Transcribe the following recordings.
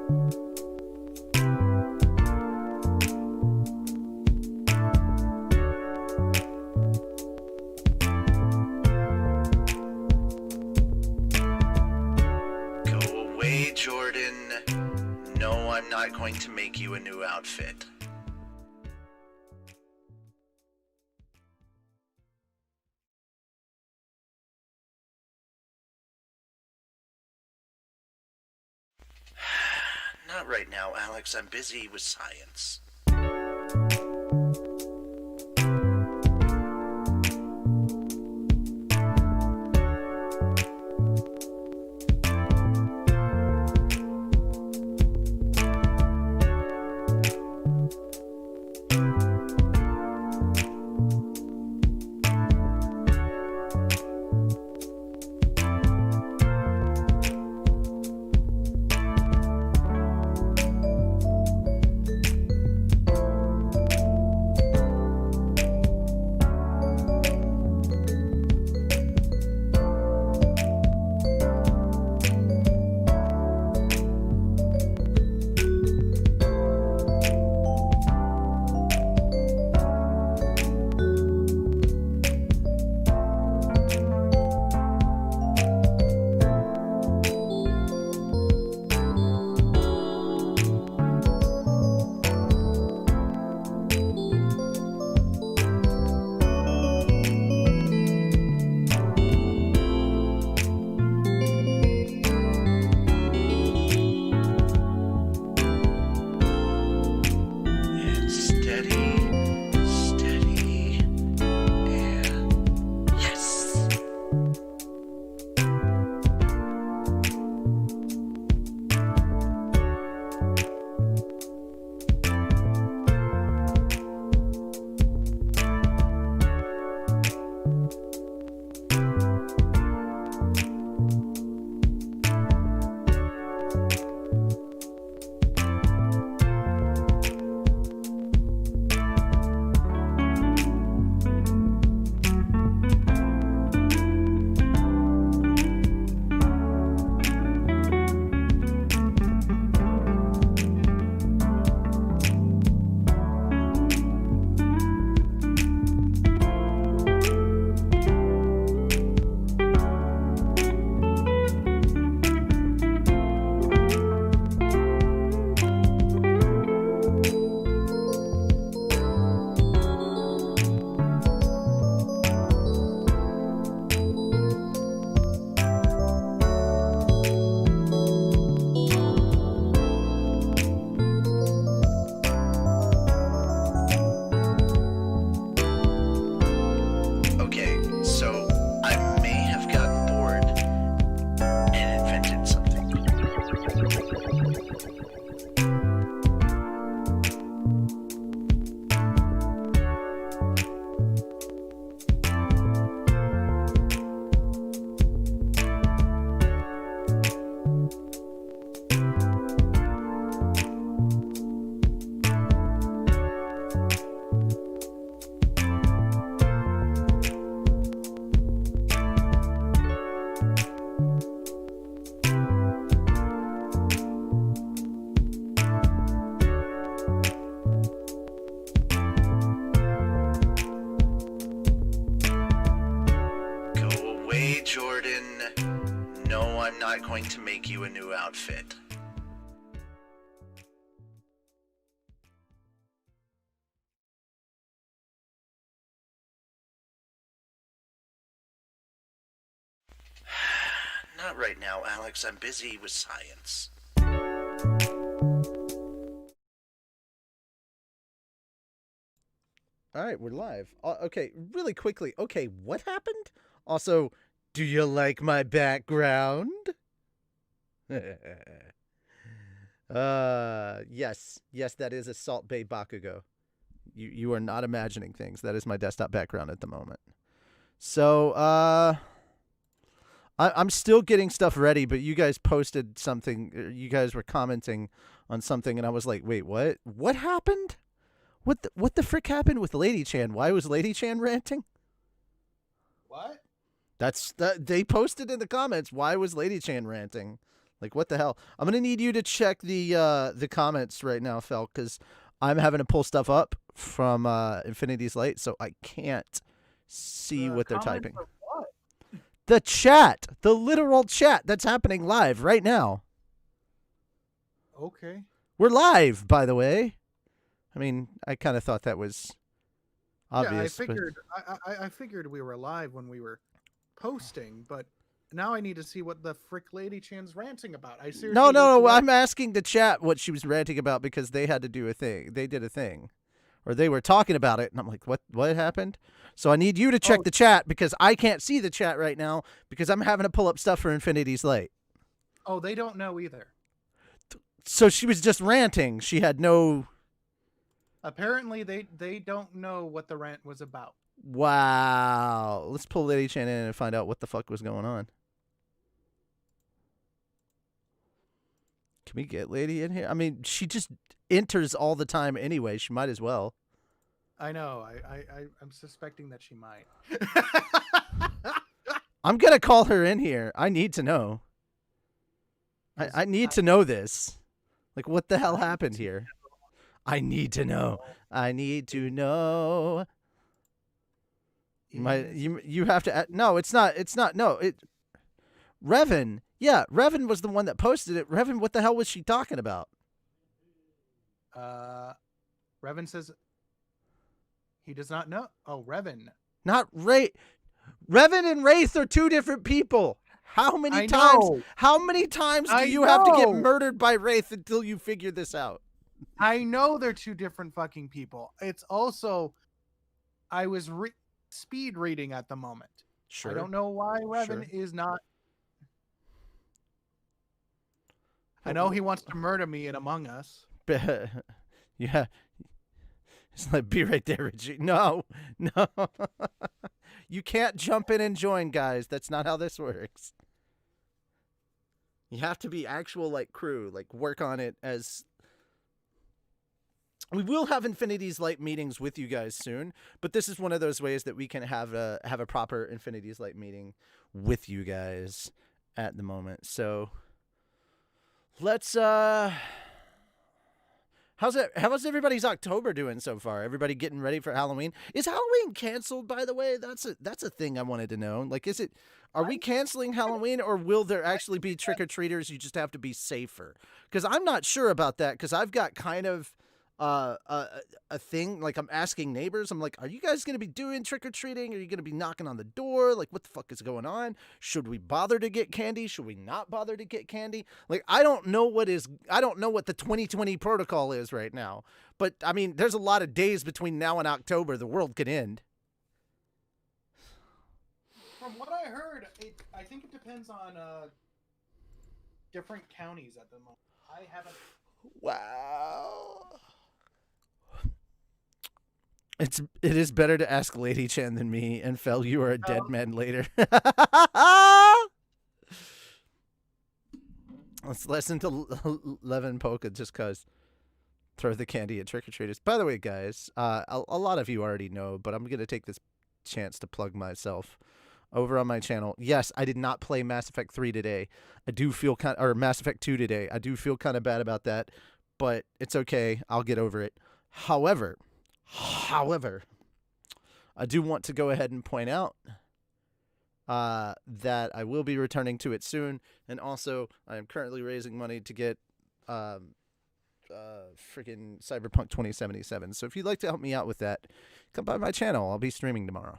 Go away, Jordan. No, I'm not going to make you a new outfit. Not right now, Alex. I'm busy with science. not going to make you a new outfit. Not right now, Alex. I'm busy with science. All right, we're live. Okay, really quickly. Okay, what happened? Also, do you like my background? Yes, that is a Salt Bay Bakugo. You are not imagining things. That is my desktop background at the moment. So, I'm still getting stuff ready, but you guys posted something. You guys were commenting on something, and I was like, wait, what? What happened? What the frick happened with Lady Chan? Why was Lady Chan ranting? What? They posted in the comments. Why was Lady Chan ranting? Like, what the hell? I'm gonna need you to check the comments right now, Fel, because I'm having to pull stuff up from Infinity's Light, so I can't see what they're Comments typing. of what? The chat, the literal chat that's happening live right now. Okay. We're live, by the way. I mean, I kind of thought that was obvious. Yeah, I figured we were live when we were posting, but now I need to see what the frick Lady Chan's ranting about. I seriously No. I'm asking the chat what she was ranting about because they had to do a thing. They did a thing, or they were talking about it, and I'm like, what happened? So I need you to check the chat because I can't see the chat right now because I'm having to pull up stuff for Infinity's Light. Oh, they don't know either. So she was just ranting. She had no. Apparently, they don't know what the rant was about. Wow. Let's pull Lady Chan in and find out what the fuck was going on. Can we get Lady in here? I mean, she just enters all the time anyway. She might as well. I know. I'm suspecting that she might. I'm going to call her in here. I need to know. I need to know this. Like, what the hell happened here? I need to know. I need to know. You have to. No, it's not. It's not. No, Revan. Yeah, Revan was the one that posted it. Revan, what the hell was she talking about? Revan says he does not know. Oh, Revan. Not Ray. Revan and Wraith are two different people. How many times? Know. How many times do you have to get murdered by Wraith until you figure this out? I know they're two different fucking people. It's also, I was speed reading at the moment. Sure. I don't know why Revan is not. I know he wants to murder me in Among Us. Yeah. It's like, be right there, Richie. No. You can't jump in and join, guys. That's not how this works. You have to be actual, like, crew. Like, work on it as... We will have Infinity's Light meetings with you guys soon, but this is one of those ways that we can have a proper Infinity's Light meeting with you guys at the moment. So... Let's How's everybody's October doing so far? Everybody getting ready for Halloween? Is Halloween canceled, by the way? That's a thing I wanted to know. Like, are we canceling Halloween, or will there actually be trick-or-treaters? You just have to be safer. Because I'm not sure about that, because I've got kind of a thing, like, I'm asking neighbors, I'm like, are you guys going to be doing trick-or-treating? Are you going to be knocking on the door? Like, what the fuck is going on? Should we bother to get candy? Should we not bother to get candy? Like, I don't know what the 2020 protocol is right now. But, I mean, there's a lot of days between now and October. The world could end. From what I heard, I think it depends on different counties at the moment. I haven't... Wow. It is better to ask Lady Chan than me, and Fel, you are a dead man later. Let's listen to Levin Polka just cause. Throw the candy at trick-or-treaters. By the way, guys, a lot of you already know, but I'm going to take this chance to plug myself over on my channel. Yes, I did not play Mass Effect 3 today. I do feel or Mass Effect 2 today. I do feel kind of bad about that, but it's okay. I'll get over it. However, I do want to go ahead and point out that I will be returning to it soon, and also I am currently raising money to get freaking Cyberpunk 2077. So if you'd like to help me out with that, come by my channel. I'll be streaming tomorrow.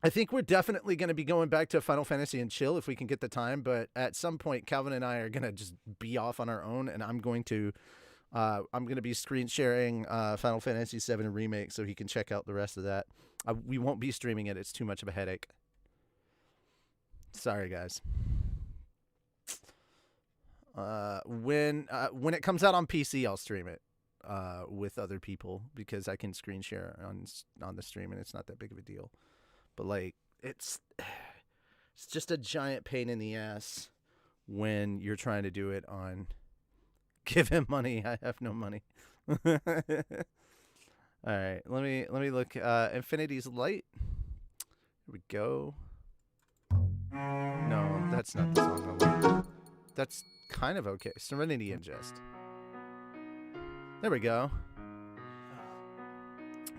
I think we're definitely going to be going back to Final Fantasy and chill if we can get the time, but at some point Calvin and I are going to just be off on our own, and I'm going to be screen sharing Final Fantasy VII Remake so he can check out the rest of that. We won't be streaming it. It's too much of a headache. Sorry, guys. When it comes out on PC, I'll stream it with other people because I can screen share on the stream, and it's not that big of a deal. But like, it's just a giant pain in the ass when you're trying to do it on. Give him money. I have no money. All right, let me look. Infinity's Light. Here we go. No, that's not the song I want. That's kind of okay. Serenity Ingest. There we go.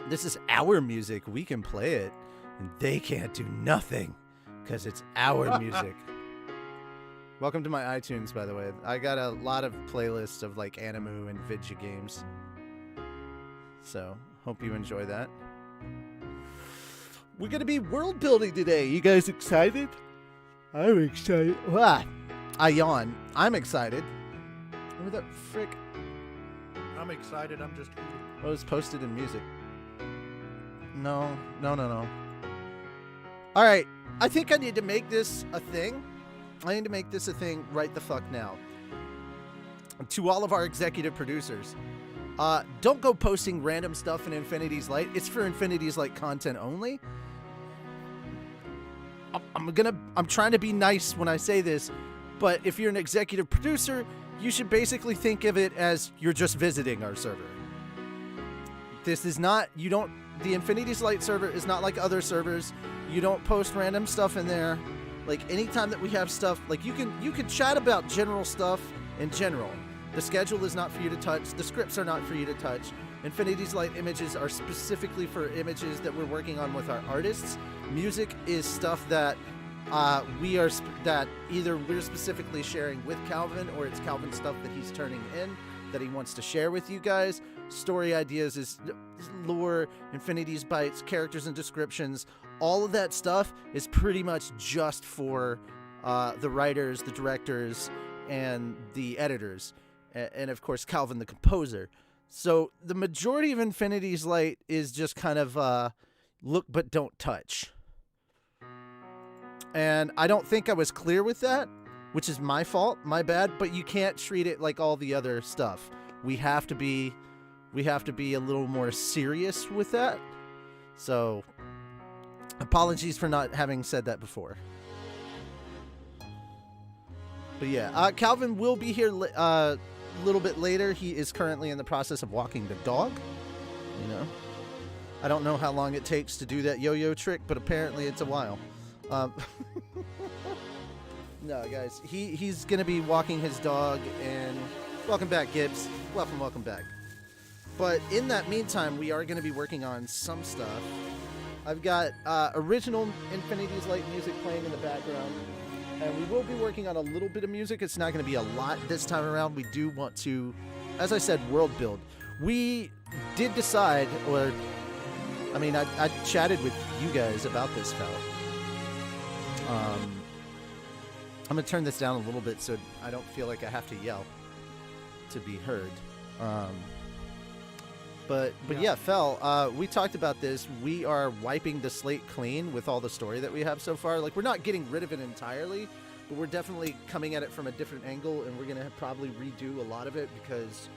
This is our music. We can play it. And they can't do nothing. Because it's our music. Welcome to my iTunes, by the way. I got a lot of playlists of like Animu and Vidya games. So, hope you enjoy that. We're going to be world building today. You guys excited? I'm excited. Ah, I yawn. I'm excited. Where the frick? I'm excited. I'm just. Oh, it's posted in music. No. All right. I think I need to make this a thing. I need to make this a thing right the fuck now. To all of our executive producers, don't go posting random stuff in Infinity's Light. It's for Infinity's Light content only. I'm trying to be nice when I say this, but if you're an executive producer, you should basically think of it as you're just visiting our server. This is not, the Infinity's Light server is not like other servers. You don't post random stuff in there. Like anytime that we have stuff, like you can chat about general stuff in general. The schedule is not for you to touch. The scripts are not for you to touch. Infinity's Light images are specifically for images that we're working on with our artists. Music is stuff that that either we're specifically sharing with Calvin, or it's Calvin stuff that he's turning in that he wants to share with you guys. Story ideas is lore, Infinity's Bytes, characters and descriptions. All of that stuff is pretty much just for the writers, the directors, and the editors. And of course, Calvin, the composer. So the majority of Infinity's Light is just kind of look but don't touch. And I don't think I was clear with that, which is my fault, my bad, but you can't treat it like all the other stuff. We have to be a little more serious with that. So apologies for not having said that before. But yeah, Calvin will be here a little bit later. He is currently in the process of walking the dog. You know, I don't know how long it takes to do that yo-yo trick, but apparently it's a while. No, guys, he's gonna be walking his dog, and welcome back, Gibbs. Welcome back. But in that meantime, we are gonna be working on some stuff. I've got original Infinity's Light music playing in the background, and we will be working on a little bit of music. It's not gonna be a lot this time around. We do want to, as I said, world build. We did decide, or I mean, I chatted with you guys about this, fella. I'm gonna turn this down a little bit so I don't feel like I have to yell to be heard. But yeah, Fel, we talked about this. We are wiping the slate clean with all the story that we have so far. Like, we're not getting rid of it entirely, but we're definitely coming at it from a different angle, and we're gonna probably redo a lot of it because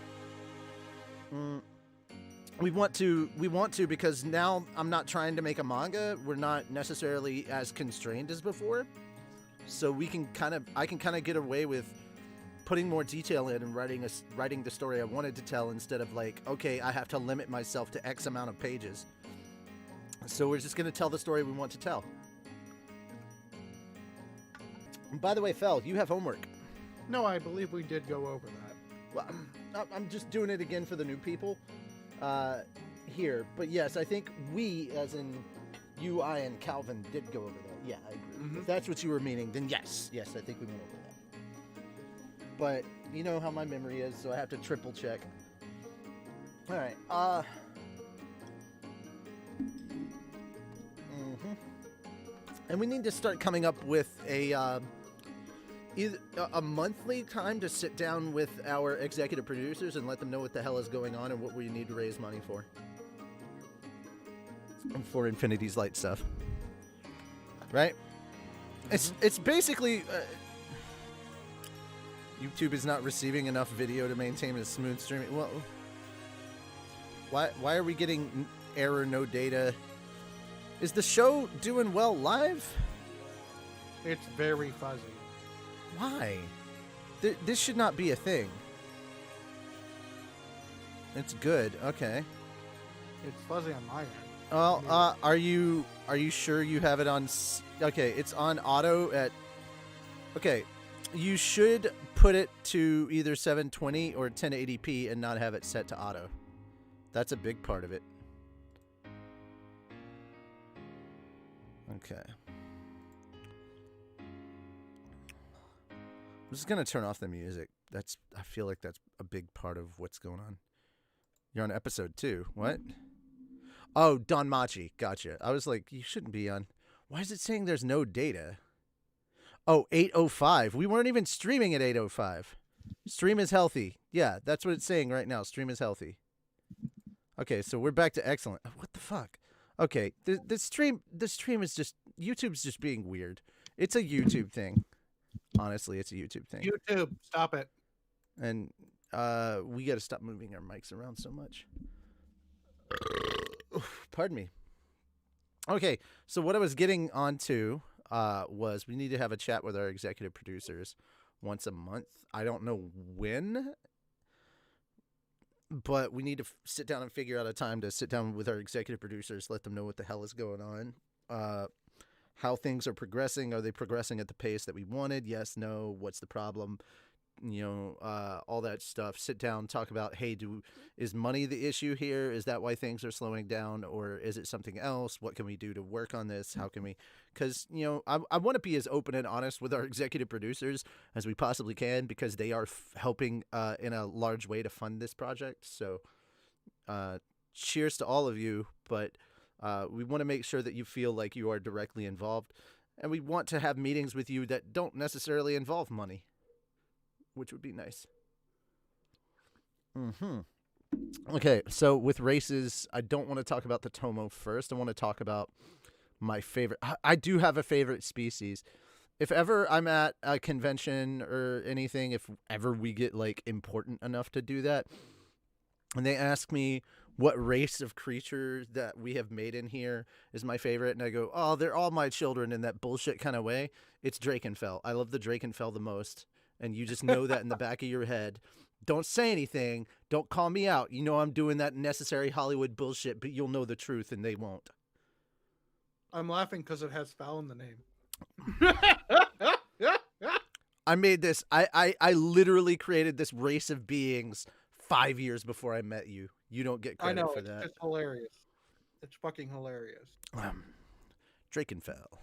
we want to because now I'm not trying to make a manga. We're not necessarily as constrained as before. So I can kind of get away with putting more detail in and writing the story I wanted to tell, instead of like, okay, I have to limit myself to X amount of pages. So we're just going to tell the story we want to tell. And by the way, Fel, you have homework. No, I believe we did go over that. Well, I'm just doing it again for the new people here. But yes, I think we, as in you, I, and Calvin, did go over that. Yeah, I agree. Mm-hmm. If that's what you were meaning, then yes, I think we went over that. But you know how my memory is, so I have to triple check. All right. And we need to start coming up with either a monthly time to sit down with our executive producers and let them know what the hell is going on and what we need to raise money for Infinity's Light stuff. Right? It's basically YouTube is not receiving enough video to maintain a smooth streaming. Well, why are we getting error, no data? Is the show doing well live? It's very fuzzy. Why? This should not be a thing. It's good. Okay. It's fuzzy on my end. Well, are you sure you have it on? Okay, it's on auto at. Okay, you should put it to either 720 or 1080p and not have it set to auto. That's a big part of it. Okay. I'm just gonna turn off the music. I feel like that's a big part of what's going on. You're on episode 2. What? Oh, Don Machi. Gotcha. I was like, you shouldn't be on. Why is it saying there's no data? Oh, 8:05. We weren't even streaming at 8:05. Stream is healthy. Yeah, that's what it's saying right now. Stream is healthy. Okay, so we're back to excellent. What the fuck? Okay, the stream is just, YouTube's just being weird. It's a YouTube thing. Honestly, it's a YouTube thing. YouTube, stop it. And we got to stop moving our mics around so much. Pardon me. Okay, so what I was getting onto was we need to have a chat with our executive producers once a month. I don't know when, but we need to sit down and figure out a time to sit down with our executive producers, let them know what the hell is going on, how things are progressing. Are they progressing at the pace that we wanted? Yes, no, what's the problem? You know, all that stuff. Sit down, talk about, hey, is money the issue here? Is that why things are slowing down, or is it something else? What can we do to work on this? How can we? Because, you know, I want to be as open and honest with our executive producers as we possibly can, because they are helping in a large way to fund this project. So, cheers to all of you, but we want to make sure that you feel like you are directly involved, and we want to have meetings with you that don't necessarily involve money, which would be nice. Okay, so with races, I don't want to talk about the Tomo first. I want to talk about my favorite. I do have a favorite species. If ever I'm at a convention or anything, if ever we get like important enough to do that, and they ask me what race of creature that we have made in here is my favorite, and I go, oh, they're all my children in that bullshit kind of way, it's Drakenfell. I love the Drakenfell the most. And you just know that in the back of your head. Don't say anything. Don't call me out. You know I'm doing that necessary Hollywood bullshit, but you'll know the truth, and they won't. I'm laughing because it has foul in the name. I made this. I literally created this race of beings 5 years before I met you. You don't get credit for that. It's hilarious. It's fucking hilarious. Drakenfell.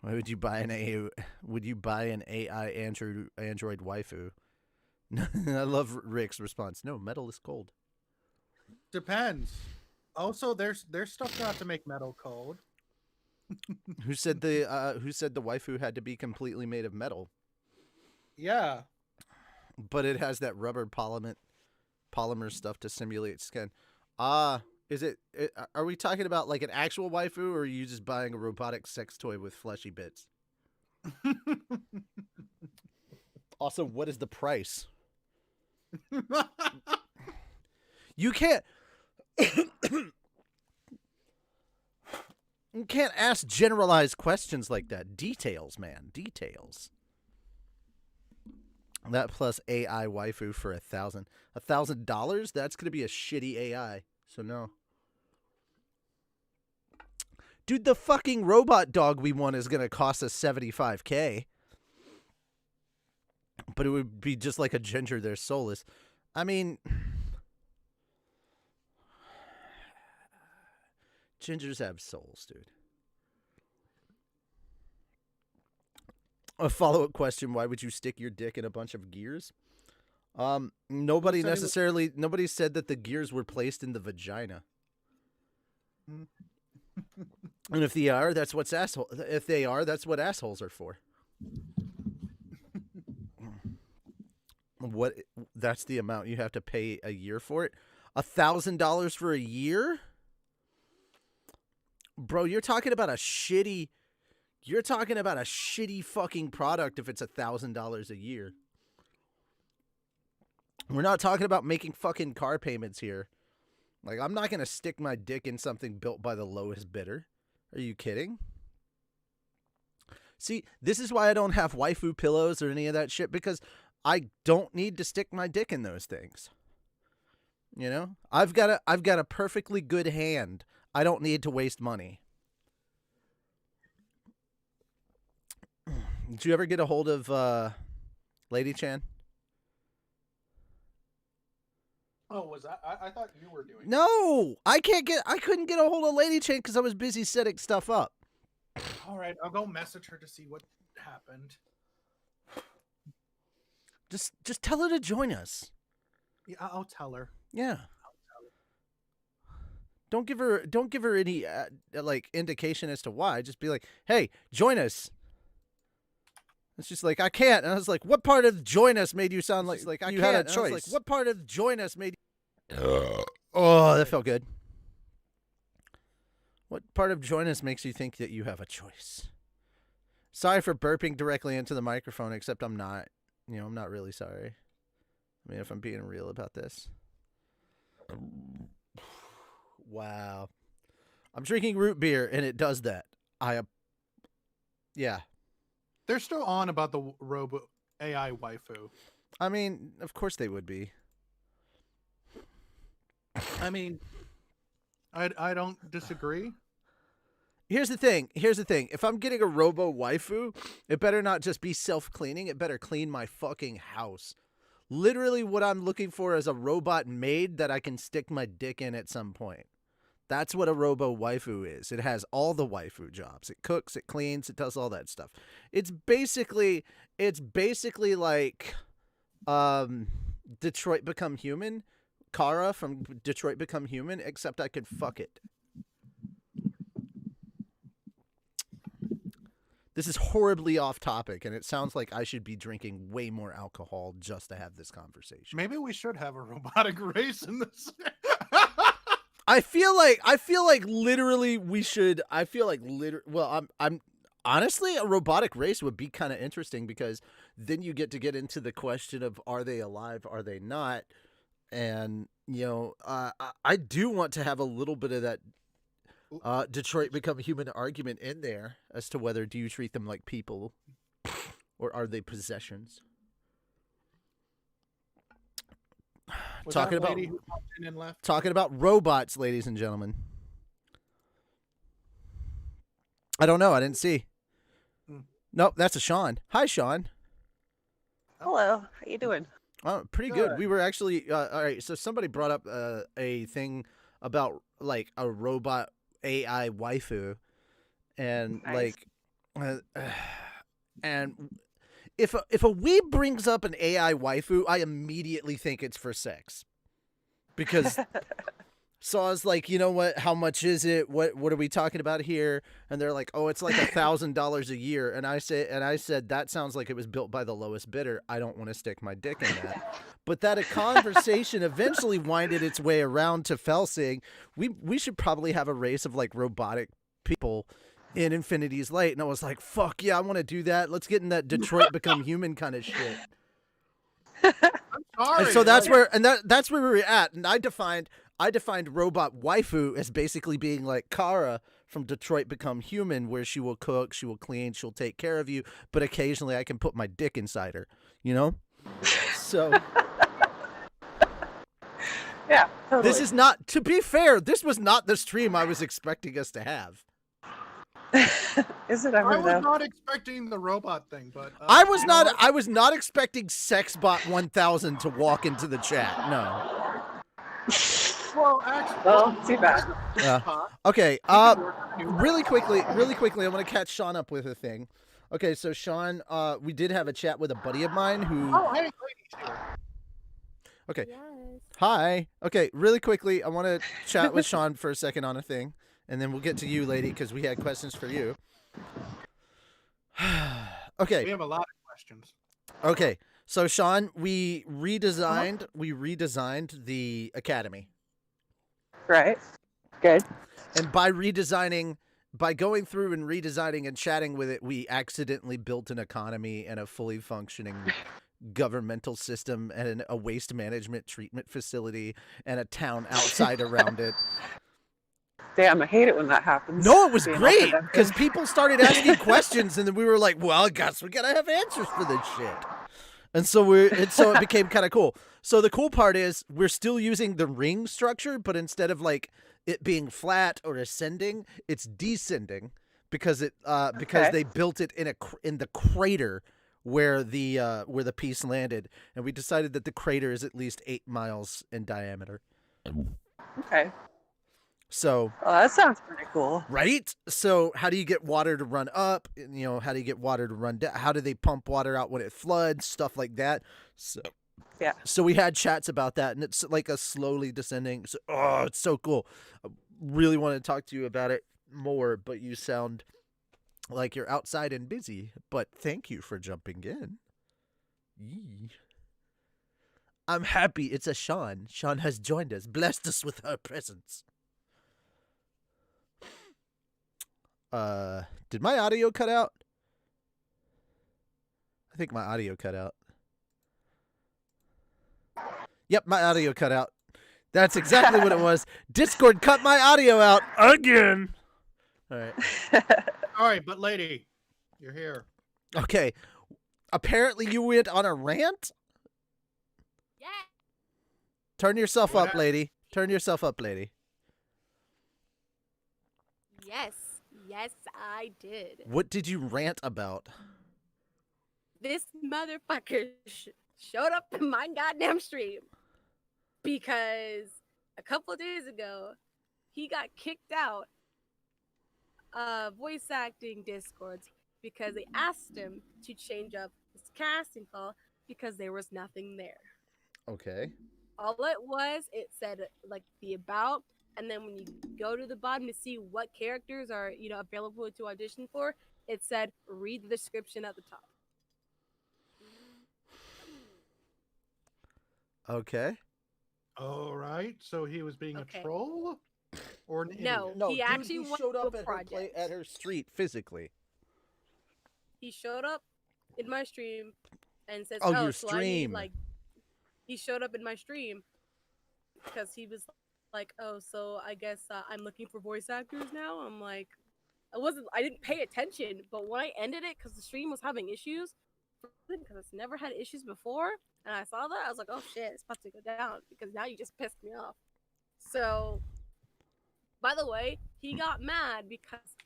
Why would you buy an AI Android waifu? I love Rick's response. No, metal is cold. Depends. Also, there's stuff not to make metal cold. Who said the waifu had to be completely made of metal? Yeah. But it has that rubber polymer stuff to simulate skin. Is it? Are we talking about like an actual waifu, or are you just buying a robotic sex toy with fleshy bits? Also, what is the price? You can't. You can't ask generalized questions like that. Details, man. Details. That plus AI waifu for $1,000. $1,000? That's gonna be a shitty AI. So no. Dude, the fucking robot dog we want is gonna cost us $75K. But it would be just like a ginger. They're soulless. I mean, gingers have souls, dude. A follow-up question: why would you stick your dick in a bunch of gears? Nobody said that the gears were placed in the vagina. And if they are, that's what assholes are for. What? That's the amount you have to pay a year for it? $1,000 for a year? Bro, you're talking about a shitty fucking product if it's $1,000 a year. We're not talking about making fucking car payments here. Like, I'm not going to stick my dick in something built by the lowest bidder. Are you kidding? See, this is why I don't have waifu pillows or any of that shit, because I don't need to stick my dick in those things. You know? I've got a perfectly good hand. I don't need to waste money. Did you ever get a hold of Lady Chan? Oh, was that? I thought you were doing. No, I couldn't get a hold of Lady Chan because I was busy setting stuff up. All right, I'll go message her to see what happened. Just tell her to join us. Yeah, I'll tell her. Yeah. Don't give her any like indication as to why. Just be like, "Hey, join us." It's just like, "I can't." And I was like, "What part of join us made you sound like you had a choice?" Like, "What part of join us made you... Oh, that felt good. What part of join us makes you think that you have a choice? Sorry for burping directly into the microphone, except I'm not. I'm not really sorry. I mean, if I'm being real about this. Wow. I'm drinking root beer, and it does that. Yeah. They're still on about the robo AI waifu. I mean, of course they would be. I mean, I don't disagree. Here's the thing. If I'm getting a robo waifu, it better not just be self-cleaning. It better clean my fucking house. Literally what I'm looking for is a robot maid that I can stick my dick in at some point. That's what a robo waifu is. It has all the waifu jobs. It cooks, it cleans, it does all that stuff. It's basically like Detroit Become Human, Kara from Detroit Become Human, except I could fuck it. This is horribly off topic, and it sounds like I should be drinking way more alcohol just to have this conversation. Maybe we should have a robotic race in this. I feel like literally we should. Well, I'm honestly, a robotic race would be kind of interesting because then you get into the question of, are they alive, are they not? And I do want to have a little bit of that Detroit Become Human argument in there as to whether do you treat them like people or are they possessions. Talking about robots, ladies and gentlemen. I don't know. I didn't see. Nope, that's a Sean. Hi, Sean. Hello. How you doing? Oh, pretty good. We were actually all right. So somebody brought up a thing about like a robot AI waifu, and Nice. and if a weeb brings up an AI waifu, I immediately think it's for sex, because so I was like, you know what? How much is it? What are we talking about here? And they're like, oh, it's like $1,000 a year. And I said that sounds like it was built by the lowest bidder. I don't want to stick my dick in that. But that a conversation eventually winded its way around to Fel saying we should probably have a race of like robotic people in Infinity's Light. And I was like, fuck yeah, I want to do that. Let's get in that Detroit Become Human kind of shit. And so that's where we were at. And I defined robot waifu as basically being like Kara from Detroit Become Human, where she will cook, she will clean, she'll take care of you, but occasionally I can put my dick inside her, So Yeah, totally. this is not, to be fair, this was not the stream I was expecting us to have. Is it ever I was though? not expecting the robot thing, but I was not expecting Sexbot1000 to walk into the chat. No. Well, actually, Well, too bad. Okay. Really quickly, I want to catch Sean up with a thing. Okay, so Sean, we did have a chat with a buddy of mine who. Oh, hey, ladies here. Okay. Yes. Hi. Okay, really quickly, I want to chat with Sean for a second on a thing, and then we'll get to you, lady, because we had questions for you. Okay. We have a lot of questions. Okay. So Sean, we redesigned the Academy. Right. Good. And by going through and redesigning and chatting with it, we accidentally built an economy and a fully functioning governmental system and a waste management treatment facility and a town outside around it. Damn, I hate it when that happens. No, it was Being great unproductive. because people started asking questions, and then we were like, "Well, I guess we gotta have answers for this shit." And so it became kind of cool. So the cool part is we're still using the ring structure, but instead of like it being flat or ascending. It's descending because Okay. they built it in the crater where the piece landed, and we decided that the crater is at least 8 miles in diameter. Okay. So, Well, that sounds pretty cool. right? So, how do you get water to run up? How do you get water to run down? How do they pump water out when it floods? Stuff like that. So, Yeah. so we had chats about that, and it's like a slowly descending. So, oh, it's so cool. I really want to talk to you about it more, but you sound like you're outside and busy. But thank you for jumping in. Yee. I'm happy it's a Sean. Sean has joined us, blessed us with her presence. Did my audio cut out? I think my audio cut out. Yep, my audio cut out. That's exactly what it was. Discord cut my audio out again. All right. All right, but lady, you're here. Okay. Apparently you went on a rant? Yeah. Turn yourself What up, lady. Turn yourself up, lady. Yes. Yes, I did. What did you rant about? This motherfucker showed up in my goddamn stream because a couple of days ago he got kicked out of voice acting discords because they asked him to change up his casting call because there was nothing there. Okay. All it said like the about, and then when you go to the bottom to see what characters are available to audition for, it said read the description at the top. Okay. All right, so he was being Okay. a troll or an No. idiot? No, He dude, actually went showed to up a at project. her street physically. He showed up in my stream and says, Oh, your so I need, stream. like, he showed up in my stream because he was like, oh, so I guess I'm looking for voice actors now. I'm like, I didn't pay attention, but when I ended it, because the stream was having issues, because it's never had issues before, and I saw that, I was like, oh shit, it's about to go down, because now you just pissed me off. So, by the way, he got mad because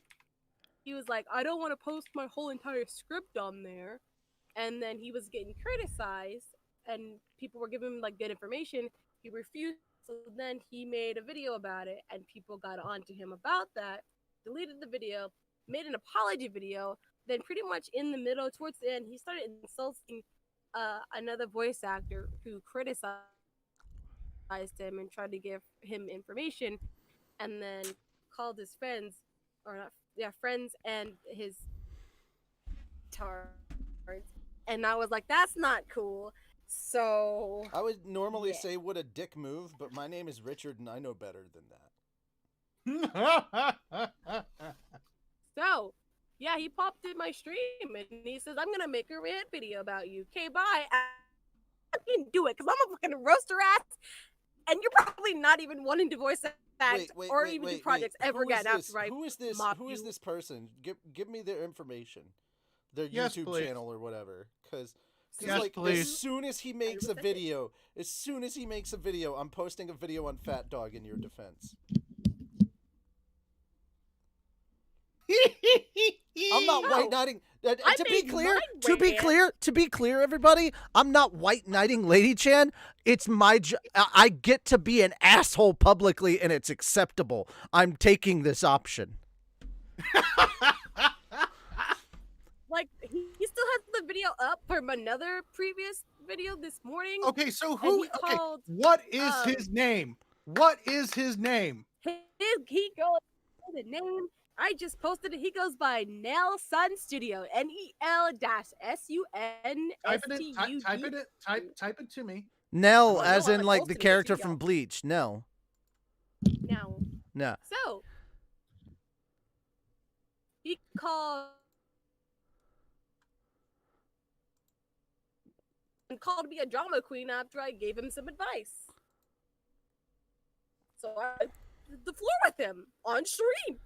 he was like, I don't want to post my whole entire script on there, and then he was getting criticized, and people were giving him like good information. He refused, so then he made a video about it, and people got onto him about that, deleted the video, made an apology video. Then pretty much in the middle, towards the end, he started insulting another voice actor who criticized him and tried to give him information, and then called his friends, or not, yeah, friends and his tards. And I was like, that's not cool. So I would normally Yeah. say what a dick move, but my name is Richard and I know better than that. So, yeah, he popped in my stream and he says, I'm going to make a rant video about you. Okay, bye. I can do it because I'm a fucking roaster ass. And you're probably not even wanting to voice act or even do projects ever again after I Who is this? mop Who is you. this person? Give me their information, their Yes, YouTube please. channel or whatever. Because Yes, like please. as soon as he makes a video, I'm posting a video on Fat Dog in your defense. I'm not No. white knighting. I To be made clear, my to be clear, everybody, I'm not white knighting Lady Chan. It's my I get to be an asshole publicly, and it's acceptable. I'm taking this option. Like, he still has the video up from another previous video this morning. Okay, so And who? he Okay, called, what is his name? What is his name? He goes by the name. I just posted it. He goes by Nel Sun Studio. NEL-SUNSTUD. Type it to me. Nell, Oh, as no, in I like the posted it, character too, from y'all. Bleach. Nell. Now, Nah. so he called me a drama queen after I gave him some advice. So I did the floor with him on stream.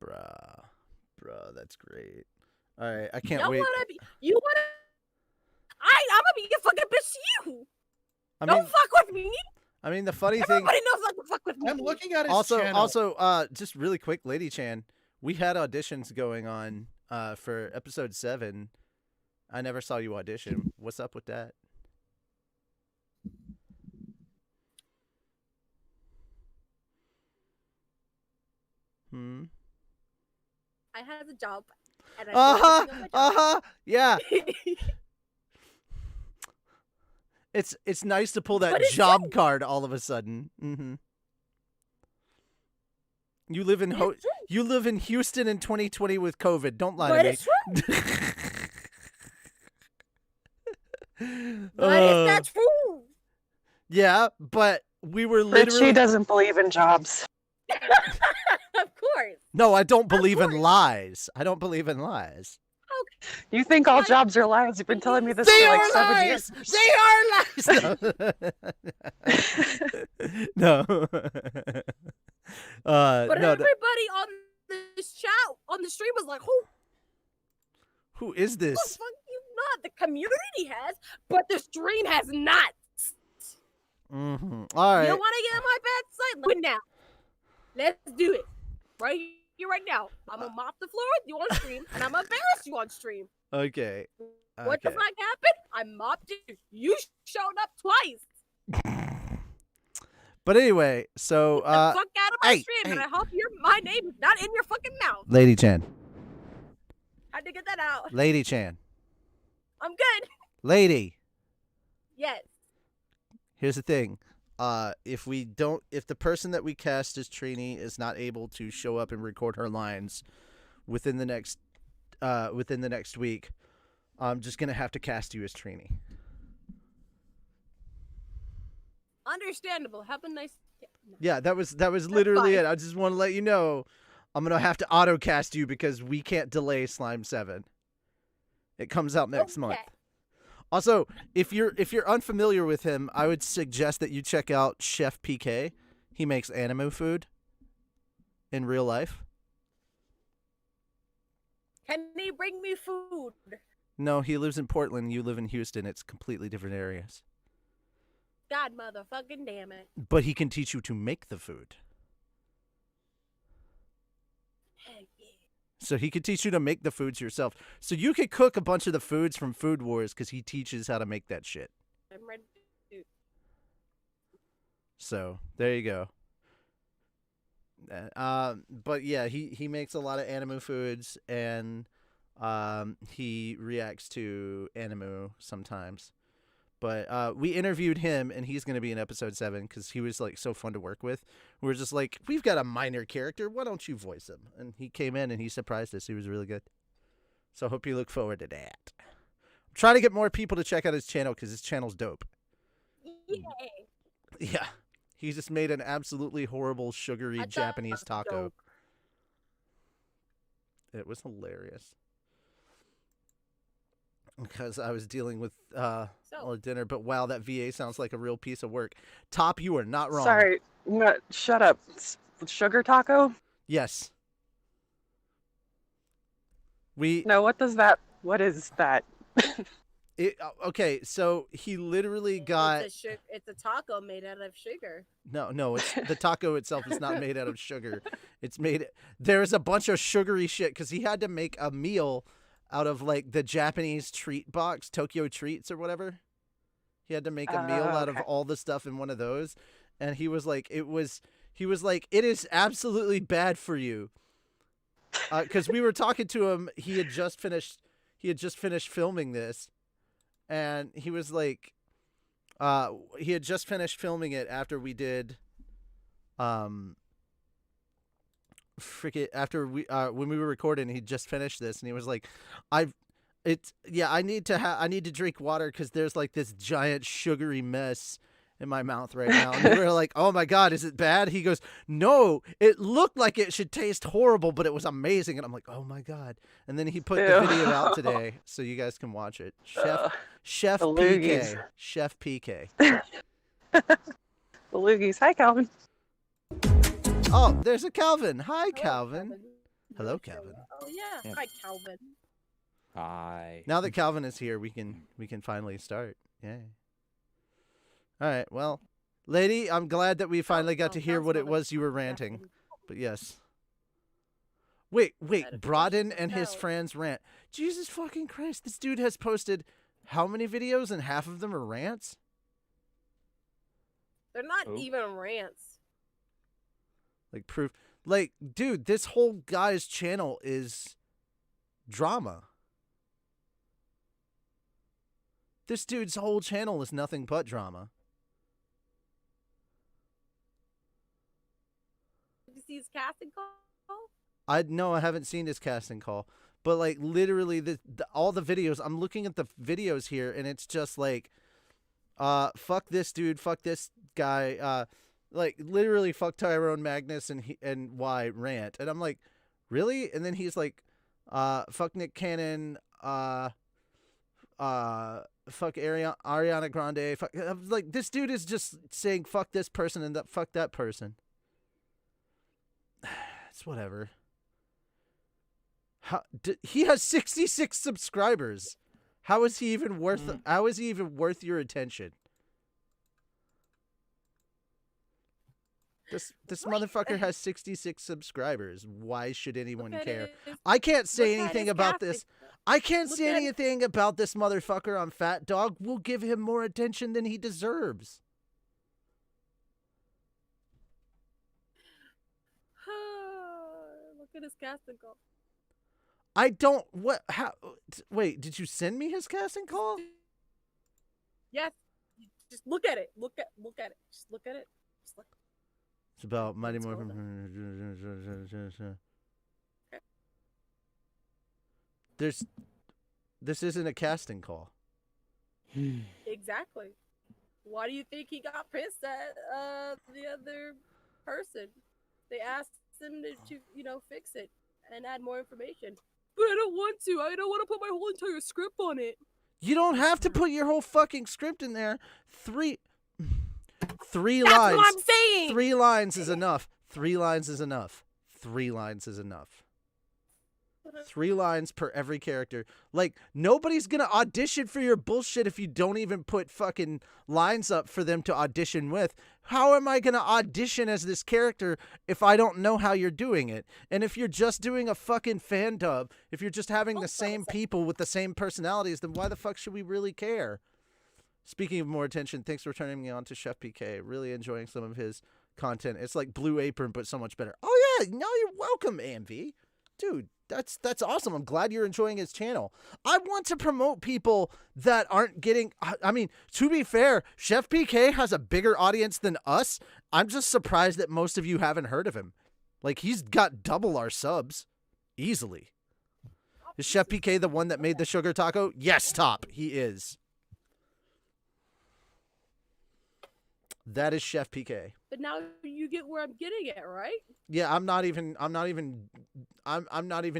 Bruh, that's great. All right, I can't Y'all wait. I'm gonna be a fucking bitch to you. I Don't mean, fuck with me. I mean, the funny thing. Everybody knows not to fuck with me. I'm looking at his Also, channel. just really quick, Lady Chan, we had auditions going on for episode 7. I never saw you audition. What's up with that? I had a job. And Yeah. It's nice to pull that But it's job true. card all of a sudden. You live in It's true. you live in Houston in 2020 with COVID. Don't lie But to me. it's true. But it's not true. Yeah, but we were Richie literally. doesn't believe in jobs. Of course. No, I don't believe in course. lies. I don't believe in lies. You think all Like- jobs are lies? You've been telling me this They for like are 7 lies. years. They are lies. No. But no. everybody on this chat on the stream was like, Who is the this? fuck you not? The community has, but the stream has not. All right. You want to get on my bad side? Do it now. Let's do it. Right here, right now. I'm going to mop the floor with you on stream, and I'm going to embarrass you on stream. Okay. What the fuck happened? I mopped you. You showed up twice. But anyway, so Get the fuck out of my hey, stream, and hey. I hope my name is not in your fucking mouth. Lady Chan. Had to get that out. Lady Chan. I'm good. Lady. Yes. Here's the thing. If the person that we cast as Trini is not able to show up and record her lines within the next week, I'm just gonna have to cast you as Trini. Understandable. Have a nice. Yeah, that was literally fine. it. I just want to let you know I'm gonna have to auto cast you because we can't delay Slime 7. It comes out next month. Okay. Also, if you're unfamiliar with him, I would suggest that you check out Chef PK. He makes anime food in real life. Can he bring me food? No, he lives in Portland. You live in Houston. It's completely different areas. God motherfucking damn it. But he can teach you to make the food. Heck yeah. So he could teach you to make the foods yourself. So you could cook a bunch of the foods from Food Wars because he teaches how to make that shit. I'm ready to. So there you go. But yeah, he makes a lot of anime foods and he reacts to anime sometimes. But we interviewed him and he's going to be in episode 7 because he was like so fun to work with. We were just like, we've got a minor character. Why don't you voice him? And he came in and he surprised us. He was really good. So I hope you look forward to that. I'm trying to get more people to check out his channel because his channel's dope. Yay. Yeah. He just made an absolutely horrible sugary I thought Japanese it was taco. dope. It was hilarious. Because I was dealing with all dinner, but wow, that VA sounds like a real piece of work. Top, you are not wrong. Sorry, no, shut up. Sugar taco? Yes. We No, what is that? okay, so he literally got It's a taco made out of sugar. no, it's the taco itself is not made out of sugar. It's made there's a bunch of sugary shit because he had to make a meal out of like the Japanese treat box, Tokyo Treats or whatever. He had to make a meal out of all the stuff in one of those, and he was like, it is absolutely bad for you, because we were talking to him. He had just finished filming this, and he was like, he had just finished filming it after we did, when we were recording, he just finished this and he was like, I need to drink water because there's like this giant sugary mess in my mouth right now. And we were like, oh my God, is it bad? He goes, no, it looked like it should taste horrible, but it was amazing. And I'm like, oh my God. And then he put the video out today so you guys can watch it. Chef PK. Chef PK. The loogies. Hi, Calvin. Oh, there's a Calvin. Hi, Calvin. Hello, Calvin. Oh yeah. Yeah. Hi, Calvin. Hi. Now that Calvin is here, we can finally start. Yay. All right. Well, Lady, I'm glad that we finally got Oh, to hear sounds what it like was you were casting. ranting. But yes. Wait, Edification Broaden and his hell. friends rant. Jesus fucking Christ, this dude has posted how many videos and half of them are rants? They're not Oh. even rants. Like proof. Like, dude, this whole guy's channel is drama. This dude's whole channel is nothing but drama. Did you see his casting call? I haven't seen his casting call, but like literally all the videos. I'm looking at the videos here, and it's just like, fuck this dude, fuck this guy, like literally fuck Tyrone Magnus and Y rant, and I'm like, really? And then he's like, fuck Nick Cannon, fuck Ariana Grande, fuck, like this dude is just saying fuck this person and fuck that person. It's whatever. He has 66 subscribers. How is he even worth? How is he even worth your attention? This motherfucker has 66 subscribers. Why should anyone care? I can't say anything about this. I can't say anything about this motherfucker on Fat Dog. We'll give him more attention than he deserves. Look at his casting call. I don't. What? How? Wait. Did you send me his casting call? Yes. Just look at it. Look at it. Just look at it. Just look. It's about Mighty Morphin. This isn't a casting call. Exactly. Why do you think he got pissed at the other person? They asked him to fix it and add more information. But I don't want to. I don't want to put my whole entire script on it. You don't have to put your whole fucking script in there. Three That's lines. what I'm saying. 3 lines is enough. 3 lines is enough. 3 lines is enough. 3 lines per every character. Like, nobody's gonna audition for your bullshit if you don't even put fucking lines up for them to audition with. How am I gonna audition as this character if I don't know how you're doing it? And if you're just doing a fucking fan dub, if you're just having the same people with the same personalities, then why the fuck should we really care? Speaking of more attention, thanks for turning me on to Chef PK. Really enjoying some of his content. It's like Blue Apron, but so much better. Oh yeah, no, you're welcome, AMV. Dude, that's awesome. I'm glad you're enjoying his channel. I want to promote people that aren't getting. I mean, to be fair, Chef PK has a bigger audience than us. I'm just surprised that most of you haven't heard of him. Like, he's got double our subs easily. Is Chef PK the one that made the sugar taco? Yes, Top. He is. That is Chef PK. But now you get where I'm getting at, right? Yeah, I'm not even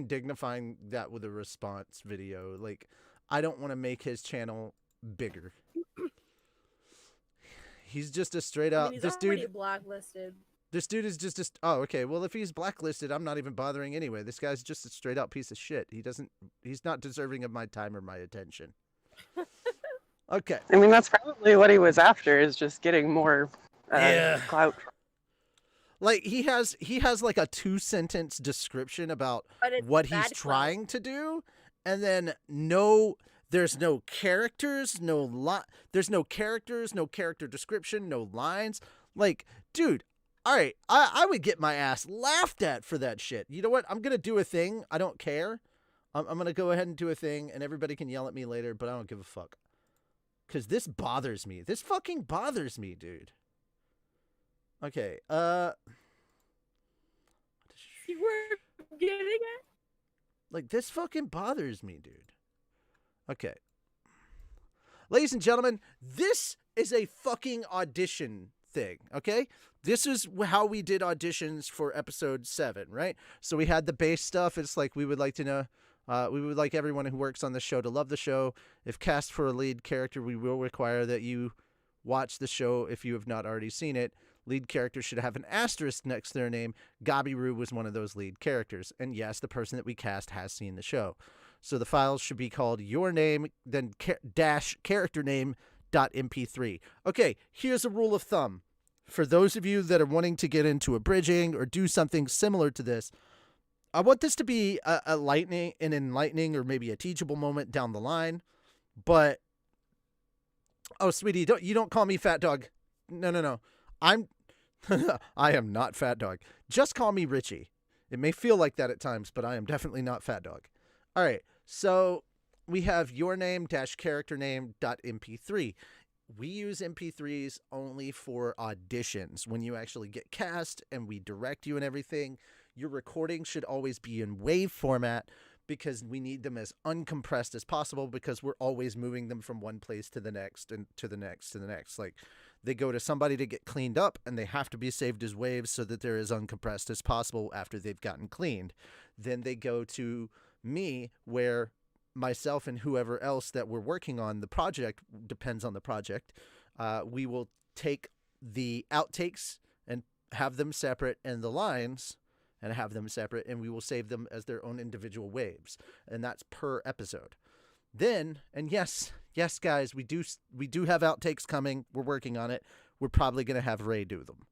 dignifying that with a response video. Like, I don't want to make his channel bigger. He's just a straight out. He's This already dude. blacklisted. This dude is just. Oh, okay. Well, if he's blacklisted, I'm not even bothering anyway. This guy's just a straight out piece of shit. He's not deserving of my time or my attention. Okay. I mean, that's probably what he was after, is just getting more clout. Like, he has like a 2-sentence description about But it's what he's bad trying to do, and then there's no characters, there's no characters, no character description, no lines. Like, dude, all right, I would get my ass laughed at for that shit. You know what? I'm gonna do a thing. I don't care. I'm gonna go ahead and do a thing, and everybody can yell at me later, but I don't give a fuck. Because this bothers me. This fucking bothers me, dude. Okay, See where I'm getting at? like, this fucking bothers me, dude. Okay. Ladies and gentlemen, this is a fucking audition thing, okay? This is how we did auditions for episode 7, right? So we had the base stuff. It's like, we would like to know, we would like everyone who works on the show to love the show. If cast for a lead character, we will require that you watch the show if you have not already seen it. Lead character should have an asterisk next to their name. Gabiru was one of those lead characters. And yes, the person that we cast has seen the show. So the files should be called your name, then dash character name .mp3. Okay, here's a rule of thumb. for those of you that are wanting to get into a bridging or do something similar to this, I want this to be an enlightening, or maybe a teachable moment down the line. But, oh, sweetie, you don't call me Fat Dog. No. I am not Fat Dog. Just call me Richie. It may feel like that at times, but I am definitely not Fat Dog. All right, so we have your name -character name.mp3. We use MP3s only for auditions. When you actually get cast and we direct you and everything, your recording should always be in WAV format, because we need them as uncompressed as possible, because we're always moving them from one place to the next and to the next to the next. Like, they go to somebody to get cleaned up and they have to be saved as waves so that they're as uncompressed as possible after they've gotten cleaned. Then they go to me, where myself and whoever else that we're working on the project, depends on the project, we will take the outtakes and have them separate, and the lines and have them separate, and we will save them as their own individual waves, and that's per episode. Then, and yes guys, we do have outtakes coming. We're working on it. We're probably going to have Ray do them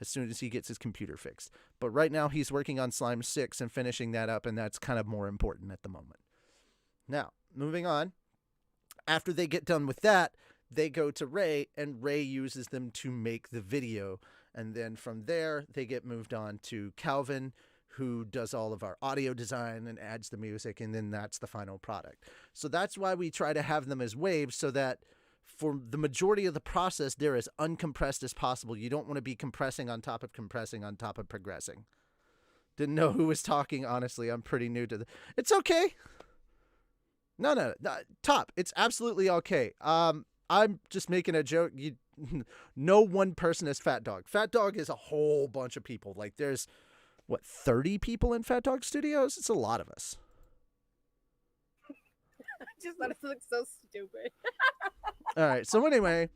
as soon as he gets his computer fixed, but right now he's working on Slime 6 and finishing that up, and that's kind of more important at the moment. Now, moving on, after they get done with that, they go to Ray, and Ray uses them to make the video. And then from there, they get moved on to Calvin, who does all of our audio design and adds the music, and then that's the final product. So that's why we try to have them as waves, so that for the majority of the process, they're as uncompressed as possible. You don't want to be compressing on top of compressing on top of progressing. Didn't know who was talking, honestly. I'm pretty new to It's okay. No, Top. It's absolutely okay. I'm just making a joke. No one person is Fat Dog. Fat Dog is a whole bunch of people. Like, there's, 30 people in PhatDogStudios? It's a lot of us. I just thought it looked so stupid. All right. So anyway,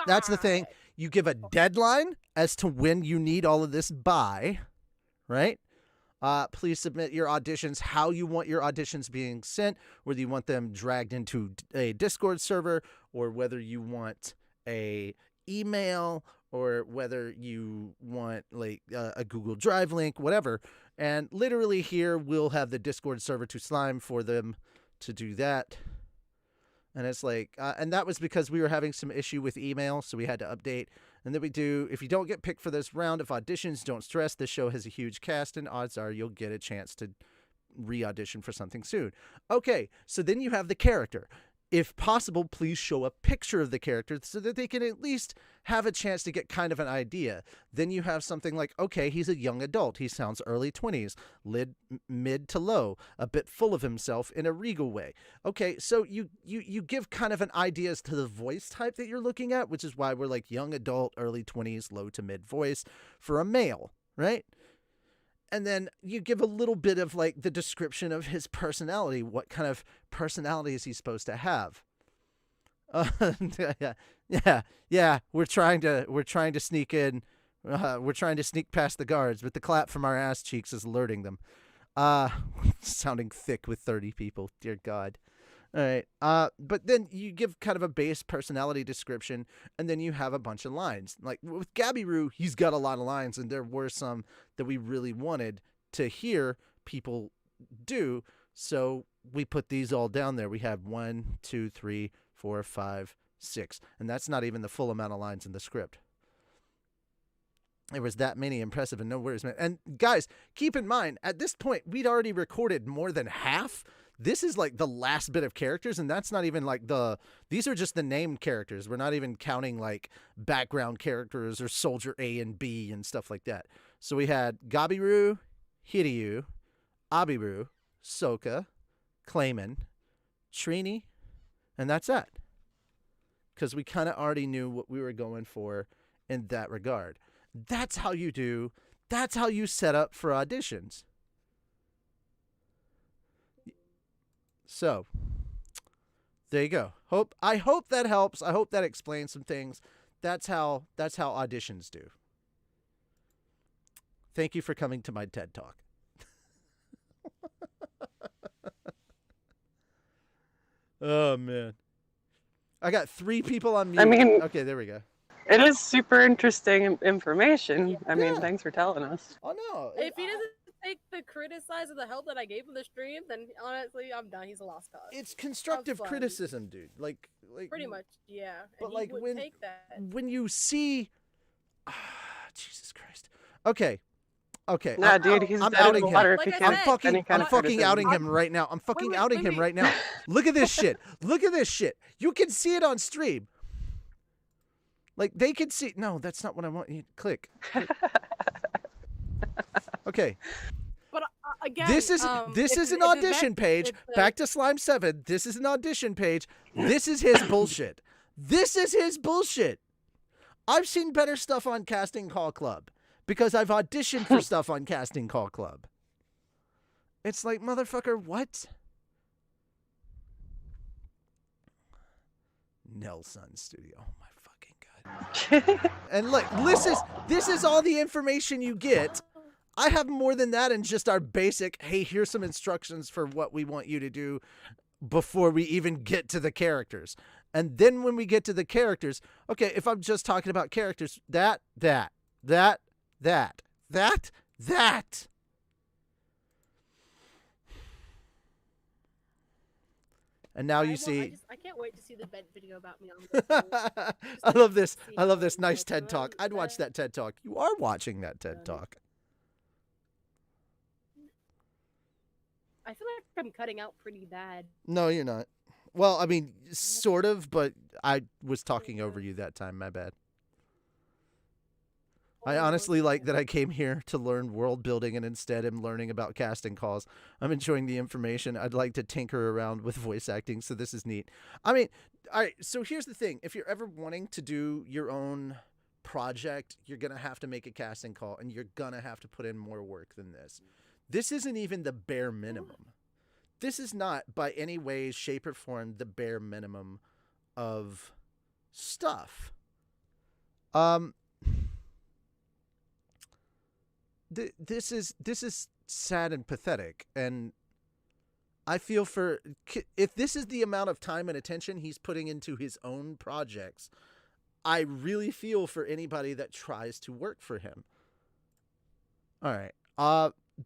that's the thing. You give a deadline as to when you need all of this by, right? Please submit your auditions, how you want your auditions being sent, whether you want them dragged into a Discord server, or whether you want a email, or whether you want a Google Drive link, whatever. And literally here we'll have the Discord server to Slime for them to do that. And it's and that was because we were having some issue with email, so we had to update. And then if you don't get picked for this round of auditions, don't stress. This show has a huge cast, and odds are you'll get a chance to re-audition for something soon. Okay, so then you have the character. If possible, please show a picture of the character so that they can at least have a chance to get kind of an idea. Then you have something like, okay, he's a young adult. He sounds early 20s, mid to low, a bit full of himself in a regal way. Okay, so you give kind of an idea as to the voice type that you're looking at, which is why we're like young adult, early 20s, low to mid voice for a male, right? And then you give a little bit of the description of his personality. What kind of personality is he supposed to have? Yeah. We're trying to sneak in. We're trying to sneak past the guards, but the clap from our ass cheeks is alerting them. Sounding thick with 30 people. Dear God. All right. But then you give kind of a base personality description, and then you have a bunch of lines. Like with Gabby Roo, he's got a lot of lines, and there were some that we really wanted to hear people do. So we put these all down there. We have 1, 2, 3, 4, 5, 6, and that's not even the full amount of lines in the script. There was that many. Impressive, and no worries, man. And guys, keep in mind, at this point, we'd already recorded more than half. This is the last bit of characters, and that's not even these are just the named characters. We're not even counting background characters or Soldier A and B and stuff like that. So we had Gabiru, Hiryu, Abiru, Soka, Clayman, Trini, and that's it. Because we kind of already knew what we were going for in that regard. That's how you set up for auditions. So, there you go. I hope that helps. I hope that explains some things. That's how auditions do. Thank you for coming to my TED Talk. Oh man. I got 3 people on mute. I mean, okay, there we go. It is super interesting information. Yeah. I mean, Yeah. thanks for telling us. Oh no. If he doesn't take the criticize of the help that I gave him the stream, then honestly, I'm done. He's a lost cause. It's constructive fun. criticism, dude. Like Pretty much, yeah. But And he like wouldn't take that. when you see, Jesus Christ. Okay. Okay. Nah, dude, he's I'm dead in outing the him. water if Like he I can't said, take any kind I'm of fucking outing criticism. him right now. I'm fucking wait, outing let him me- right now. Look at this shit. Look at this shit. You can see it on stream. Like they can see. No, that's not what I want you to click. Okay. But again, This is if- an if it's audition page. it's a- Back to Slime 7. This is an audition page. This is his bullshit. This is his bullshit. I've seen better stuff on Casting Call Club because I've auditioned for stuff on Casting Call Club. It's like, motherfucker, what? Nelson Studio. Oh my fucking god. And look, this is all the information you get. I have more than that in just our basic, hey, here's some instructions for what we want you to do before we even get to the characters. And then when we get to the characters, okay, if I'm just talking about characters, that. And now you see. I can't wait to see the vent video about me on the I love this. I love this nice TED Talk. I'd watch that TED Talk. You are watching that TED Talk. I feel like I'm cutting out pretty bad. No, you're not. Well, I mean, sort of, but I was talking over you that time. My bad. I honestly like that I came here to learn world building and instead am learning about casting calls. I'm enjoying the information. I'd like to tinker around with voice acting, so this is neat. I mean, all right, so here's the thing. If you're ever wanting to do your own project, you're going to have to make a casting call, and you're going to have to put in more work than this. This isn't even the bare minimum. This is not by any way, shape, or form the bare minimum of stuff. This is sad and pathetic, and I feel for if this is the amount of time and attention he's putting into his own projects, I really feel for anybody that tries to work for him. All right.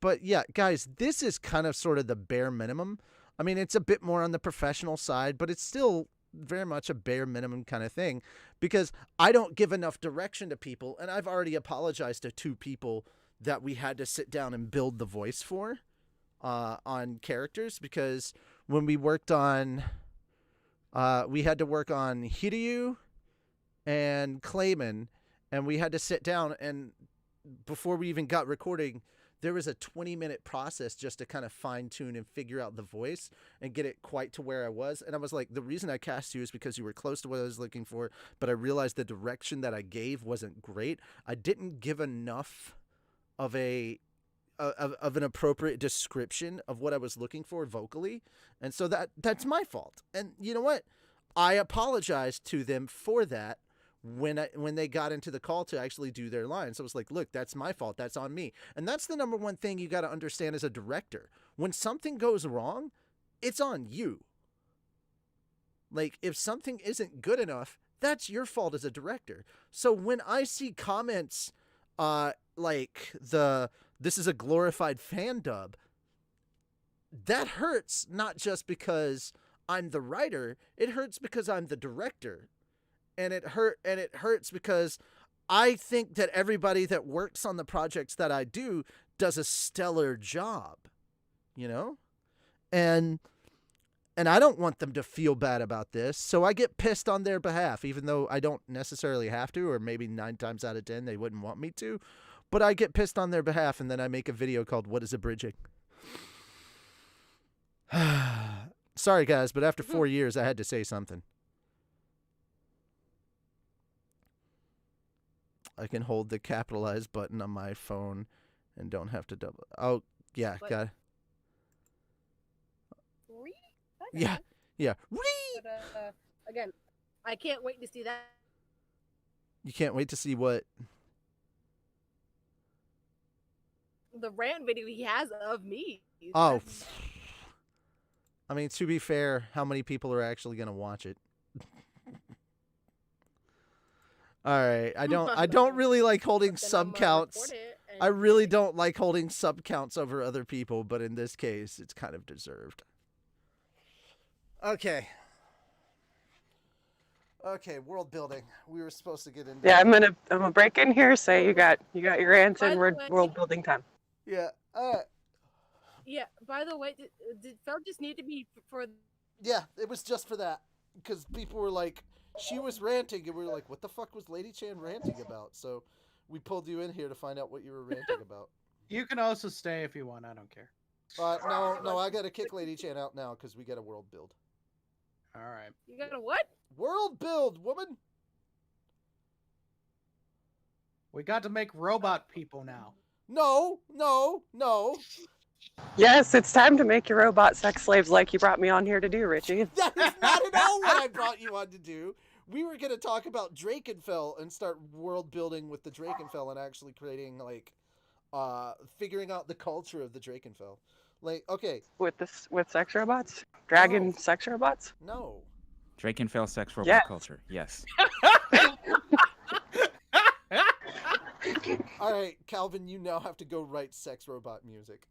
But yeah, guys, this is kind of sort of the bare minimum. I mean, it's a bit more on the professional side, but it's still very much a bare minimum kind of thing because I don't give enough direction to people, and I've already apologized to 2 people that we had to sit down and build the voice for on characters because when we worked on we had to work on Hiryu and Clayman, and we had to sit down, and before we even got recording, there was a 20-minute process just to kind of fine-tune and figure out the voice and get it quite to where I was. And I was like, the reason I cast you is because you were close to what I was looking for, but I realized the direction that I gave wasn't great. I didn't give enough of an appropriate description of what I was looking for vocally. And so that's my fault. And you know what? I apologized to them for that when they got into the call to actually do their lines. I was like, look, that's my fault. That's on me. And that's the number one thing you got to understand as a director. When something goes wrong, it's on you. Like, if something isn't good enough, that's your fault as a director. So when I see comments like this is a glorified fan dub, that hurts not just because I'm the writer, it hurts because I'm the director. And it hurts because I think that everybody that works on the projects that I do does a stellar job, you know? And I don't want them to feel bad about this, so I get pissed on their behalf, even though I don't necessarily have to, or maybe 9 times out of 10 they wouldn't want me to. But I get pissed on their behalf, and then I make a video called What is Abridging? Sorry, guys, but after 4 years, I had to say something. I can hold the capitalized button on my phone and don't have to double. Oh, yeah, But- got it. Okay. Yeah, yeah. But, again, I can't wait to see that. You can't wait to see what. The rant video he has of me. Oh. I mean, to be fair, how many people are actually going to watch it? All right. I don't really like holding But then sub I'ma counts. record it and I really say, don't like holding sub counts over other people, but in this case, it's kind of deserved. Okay. Okay, world building. We were supposed to get into. Yeah, I'm gonna break in here. Say you got your rant By and the we're way- world building time. Yeah. Yeah. By the way, did Fel just need to be for? Yeah. It was just for that because people were like, she was ranting, and we were like, what the fuck was Lady Chan ranting about? So we pulled you in here to find out what you were ranting about. You can also stay if you want. I don't care. No, I gotta kick Lady Chan out now because we got a world build. All right. You got a what? World build, woman. We got to make robot people now. No. Yes, it's time to make your robot sex slaves like you brought me on here to do, Richie. That is not at all what I brought you on to do. We were gonna talk about Drakenfell and start world building with the Drakenfell and actually creating figuring out the culture of the Drakenfell. Like, okay, With sex robots, dragon No. sex robots. no. Drakenfell sex robot Yes. culture. Yes. All right, Calvin, you now have to go write sex robot music.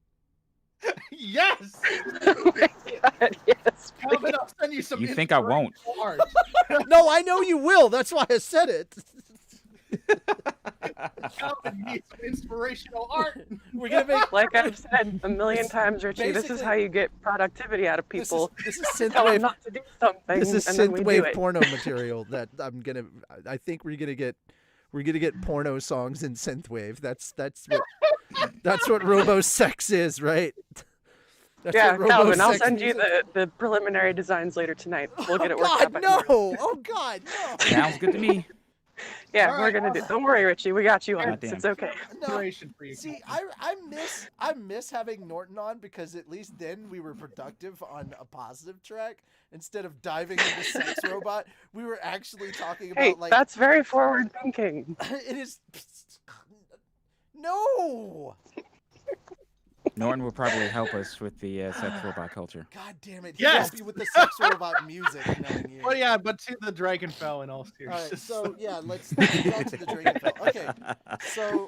Yes. Oh my god, yes. Calvin, I'll send you some. You think I won't? art. No, I know you will. That's why I said it. Calvin needs some inspirational art. We're gonna make Like I've said a million times, Richie, this is basically- how you get productivity out of this is people. this is Tell them synthwave. not to do something, This is and then we do synthwave it. porno material that I think we're gonna get porno songs in synthwave. That's what robo sex is, right? That's Yeah, what Calvin, I'll robo-sex send you music- the preliminary designs later tonight. We'll get it Oh worked God, out by no! tomorrow. Oh God, no! Sounds good to me. Yeah, All we're right, gonna do. Don't worry, Richie. We got you on. Goddamn. It's okay. No. Inspiration for you. See, I miss having Norton on because at least then we were productive on a positive track instead of diving into sex robot. We were actually talking about Hey, like that's very forward thinking. it is. No! Norton will probably help us with the sex robot culture. God damn it! He Yes! helped you with the sex robot music, knowing you. Well, yeah, but to the Dragonfell in all All right, seriousness. so yeah, let's go to the Dragonfell. Okay, so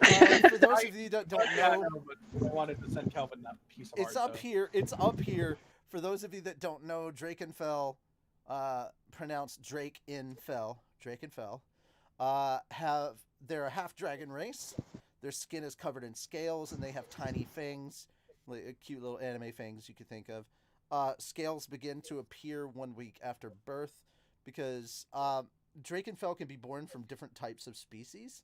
for those of you that don't Yeah, I know, know, but I wanted to send Calvin that piece of it's art. up here. It's up here. For those of you that don't know, Drakenfell, pronounced Drakenfell, they're a half dragon race. Their skin is covered in scales, and they have tiny fangs, like cute little anime fangs you could think of. Scales begin to appear 1 week after birth, because Drakenfell can be born from different types of species.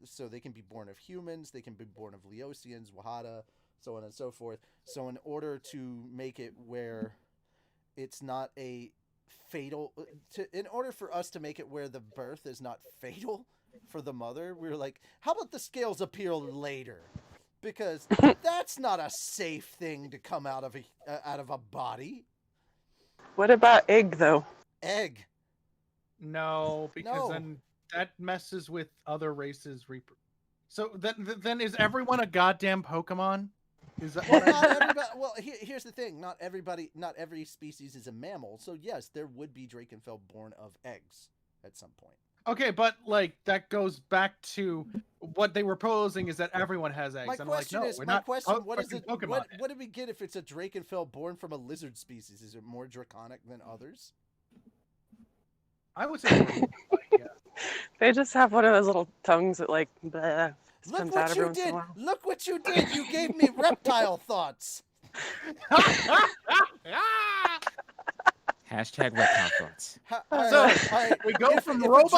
So they can be born of humans, they can be born of Leosians, Wahada, so on and so forth. So in order to make it where it's not a fatal, in order for us to make it where the birth is not fatal for the mother, we were like, how about the scales appear later? Because that's not a safe thing to come out of a body. What about egg though? Egg. No, because No. then that messes with other races. So then is everyone a goddamn Pokemon? Is that Well, what not everybody. Well, here's the thing: not every species is a mammal. So yes, there would be Drakenfell born of eggs at some point. Okay, but like that goes back to what they were posing is that everyone has eggs. My I'm question like, no, is, we're my not question: what is fucking it? Pokemon. What do we get if it's a Drakenfell born from a lizard species? Is it more draconic than others? I would say, yeah. They just have one of those little tongues that like bleh, just Look comes out what every you once in a did! while. Look what you did! You gave me reptile thoughts. Hashtag reptile thoughts. All So, right, all right. we go if, from if robots-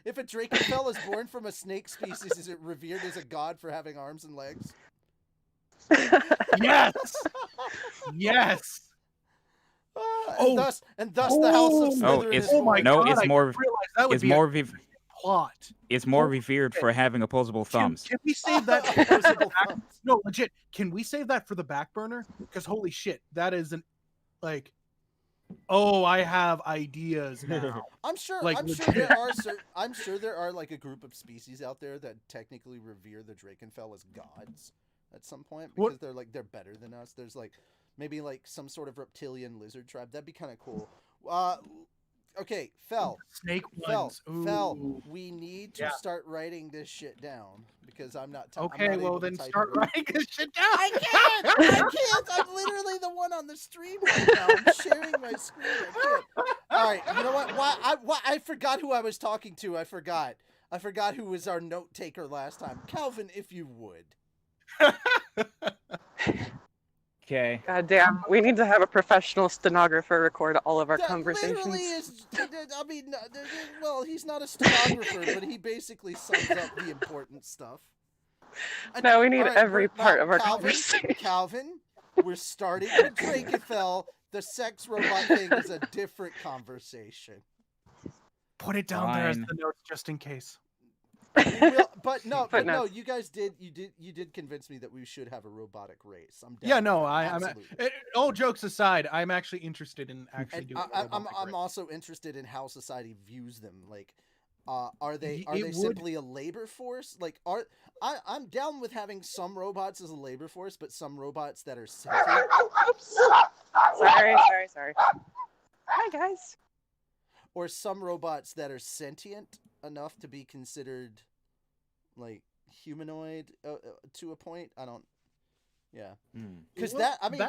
if a Drakenfell is born from a snake species, is it revered as a god for having arms and legs? Yes, yes. And thus the house of Oh, Slytherin it's- is Oh my born. No, god! it's I more- didn't realize that would It's be more a plot. it's more Oh, revered for having opposable thumbs. Can we save that? Opposable thumbs. No, legit. Can we save that for the back burner? Because holy shit, that is an like. Oh, I have ideas now. I'm sure. Like, I'm sure legit. there are. I'm sure there are like a group of species out there that technically revere the Drakenfell as gods at some point because What- they're better than us. There's like maybe like some sort of reptilian lizard tribe. That'd be kind of cool. Okay, Fel. Snake Fel, ones. Fel, Ooh. we need to Yeah. start writing this shit down because I'm not. Okay, I'm not well able to then type start it right. writing this shit down. I can't. I can't. I'm literally the one on the stream right now. I'm sharing my screen. I can't. All right. You know what? I forgot who I was talking to. I forgot who was our note taker last time. Calvin, if you would. Okay. God damn, we need to have a professional stenographer record all of our That conversations. literally is. I mean, well, he's not a stenographer, but he basically sums up the important stuff. No, we need All right, every part of our Calvin, conversation. Calvin, we're starting with Drakefell. The sex robot thing is a different conversation. Put it down there as Fine. the notes just in case. We will, but no, Footnotes. you guys did convince me that we should have a robotic race. I'm down. Yeah, with no, that, I'm absolutely. all jokes aside, I'm actually interested in actually And doing. I'm also interested in how society views them. Like, are they It would- simply a labor force? Like, I'm down with having some robots as a labor force, but some robots that are sentient. Sorry. Hi, guys. Or some robots that are sentient enough to be considered like humanoid to a point. I don't. Yeah, because Well, that. I mean,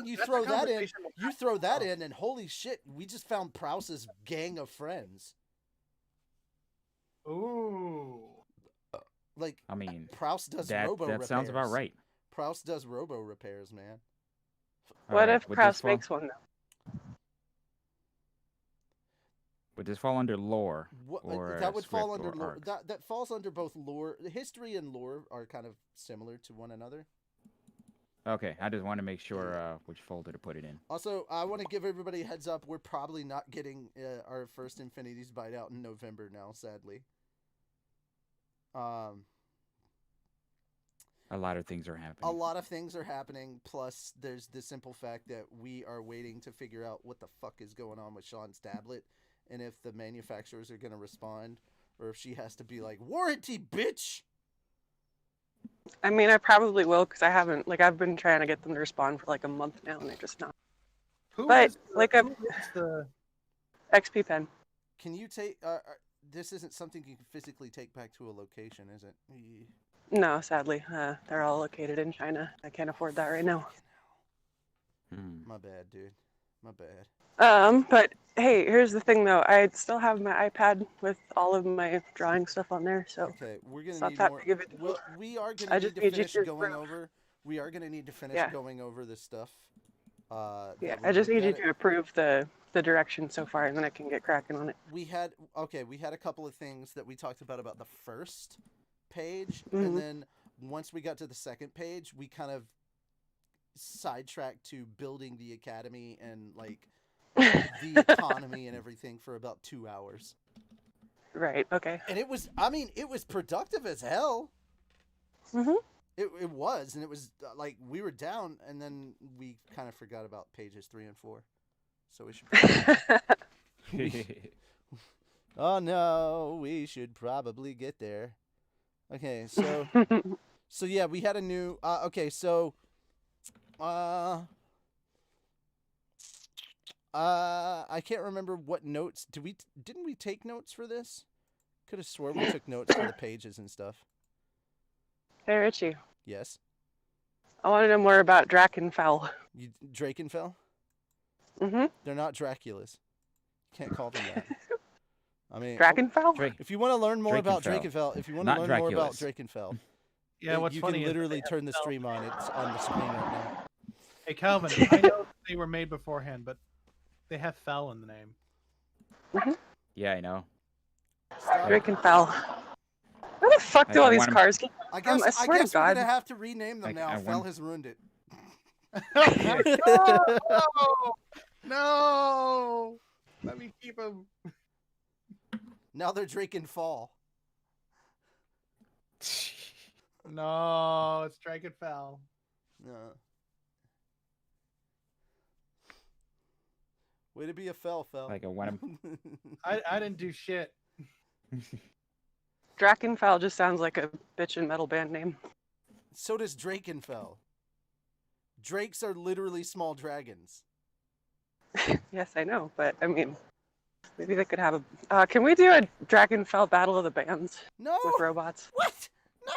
you that's a throw that in. conversation we'll You have throw to that have. in, and holy shit, we just found Prowse's gang of friends. Ooh. Like, I mean, Prowse does that robo repairs. sounds about right. Prowse does robo repairs, man. All What right, if would Kraus this fall- makes one, though? Would this fall under lore? What, Or that would fall script under or lore. arcs? That falls under both lore. History and lore are kind of similar to one another. Okay, I just want to make sure which folder to put it in. Also, I want to give everybody a heads up. We're probably not getting our first Infinity's bite out in November now, sadly. A lot of things are happening. A lot of things are happening. Plus, there's the simple fact that we are waiting to figure out what the fuck is going on with Sean's tablet, and if the manufacturers are going to respond, or if she has to be like, warranty, bitch! I mean, I probably will, because I've been trying to get them to respond for like a month now, and they're just not. Who But, is the- like a- who is the XP pen. Can you take... this isn't something you can physically take back to a location, is it? No, sadly. They're all located in China. I can't afford that right now. My bad, dude. My bad. But hey, here's the thing though. I still have my iPad with all of my drawing stuff on there, so Okay, we're it's gonna not need that more. big of a deal. We are I gonna need just to need you finish to going approve. over. We are gonna need to finish Yeah. going over this stuff. Yeah, that I we just looked need you at to approve the direction so far, and then I can get cracking on it. We had a couple of things that we talked about the first page, Mhm. and then once we got to the second page, we kind of sidetracked to building the academy and like the economy and everything for about 2 hours. Right. Okay. And it was productive as hell. Mhm. It was, and it was like we were down, and then we kind of forgot about pages 3 and 4. So we should. Oh no, we should probably get there. Okay, so yeah, we had a new. Okay, so. I can't remember what notes didn't we take notes for this? Could have swore we took notes for the pages and stuff. Hey, Richie. Yes. I want to know more about Drakenfell. Drakenfell? Mm-hmm. They're not Draculas. Can't call them that. I mean, Drakenfell? if you want to learn more about Drakenfell. Drakenfell, if you want to Not learn more about Draculas. Drakenfell, Yeah, what's you funny can is that literally they have turn the Fel. stream on. It's on the screen right now. Hey Calvin, I know they were made beforehand, but they have Fel in the name. Yeah, I know. Drakenfell. Where the fuck do I all these wanna- cars get I from? guess I swear to we're God. gonna have to rename them now. I Fel want- has ruined it. No! Let me keep him. Now they're Drakenfall. No, it's Drakenfell. No. Way to be a Fel. Like I want I didn't do shit. Drakenfell just sounds like a bitchin' metal band name. So does Drakenfell. Drakes are literally small dragons. Yes, I know, but I mean, Maybe they could have a. Can we do a Dragonfell Battle of the Bands No. with robots? What? No.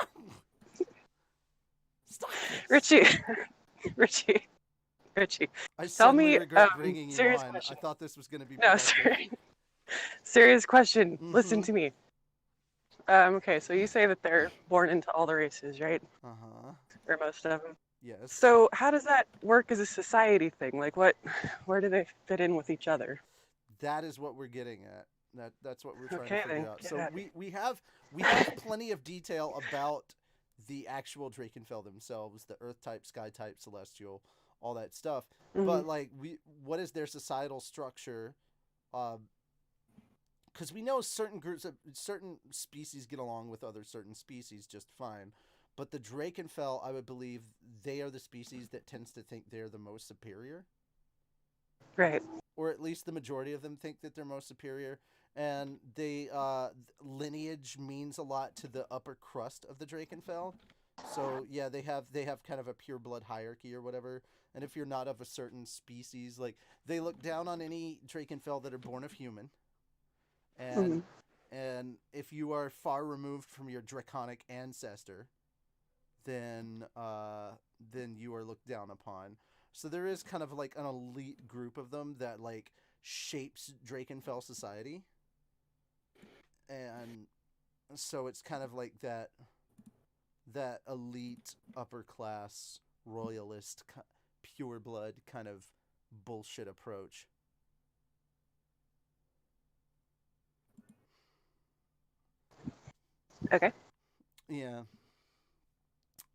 Stop this. Richie, Richie, Richie. I Tell suddenly me, regret bringing you serious on. question. I thought this was going to be No, productive. sorry. Serious question. Listen Mhm. to me. Okay, so you say that they're born into all the races, right? Uh-huh. Or most of them. Yes. So how does that work as a society thing? Like, where do they fit in with each other? That is what we're getting at. That's what we're trying Okay, to figure then, out. get So at we have plenty of detail about the actual Drakenfell themselves, the Earth type, Sky type, Celestial, all that stuff. But like, what is their societal structure? Because we know certain certain species get along with other certain species just fine. But the Drakenfell, I would believe, they are the species that tends to think they're the most superior. Right. Or at least the majority of them think that they're most superior. And they lineage means a lot to the upper crust of the Drakenfell. So yeah, they have kind of a pure blood hierarchy or whatever. And if you're not of a certain species, like they look down on any Drakenfell that are born of human. And if you are far removed from your draconic ancestor, then you are looked down upon. So there is kind of like an elite group of them that like shapes Drakenfell society. And so it's kind of like that elite upper class royalist pure blood kind of bullshit approach. Okay. Yeah.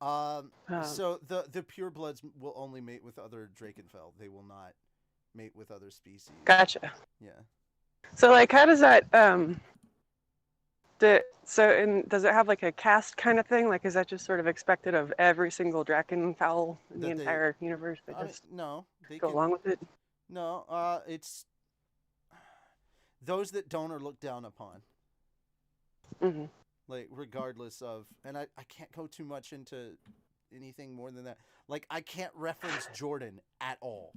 So the purebloods will only mate with other Drakenfell. They will not mate with other species. Gotcha. Yeah. So like, how does that does it have like a caste kind of thing? Like, is that just sort of expected of every single Drakenfowl in the entire universe? They just no, they go along with it. No, it's those that don't are looked down upon. Mm-hmm. Like, regardless of, and I can't go too much into anything more than that. Like, I can't reference Jordan at all.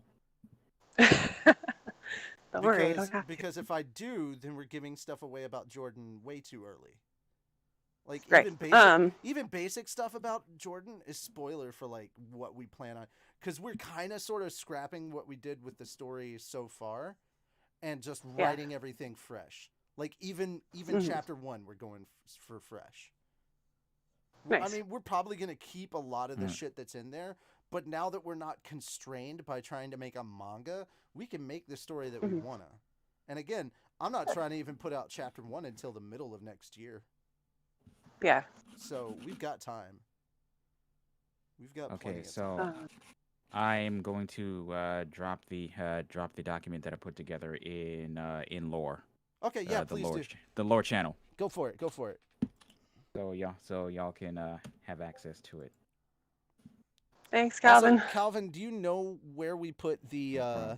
Don't worry, you don't have because if I do, then we're giving stuff away about Jordan way too early. Like, right. even basic stuff about Jordan is spoiler for like what we plan on, because we're kind of sort of scrapping what we did with the story so far, and just writing everything fresh. Like even chapter 1, we're going for fresh. Nice. I mean, we're probably gonna keep a lot of the shit that's in there, but now that we're not constrained by trying to make a manga, we can make the story that we wanna. And again, I'm not trying to even put out chapter 1 until the middle of next year. Yeah. So we've got time. We've got plenty of so time. I'm going to drop the document that I put together in lore. Okay, yeah, please do. The lore channel. Go for it. Go for it. So y'all can have access to it. Thanks, Calvin. Also, Calvin, do you know where we put the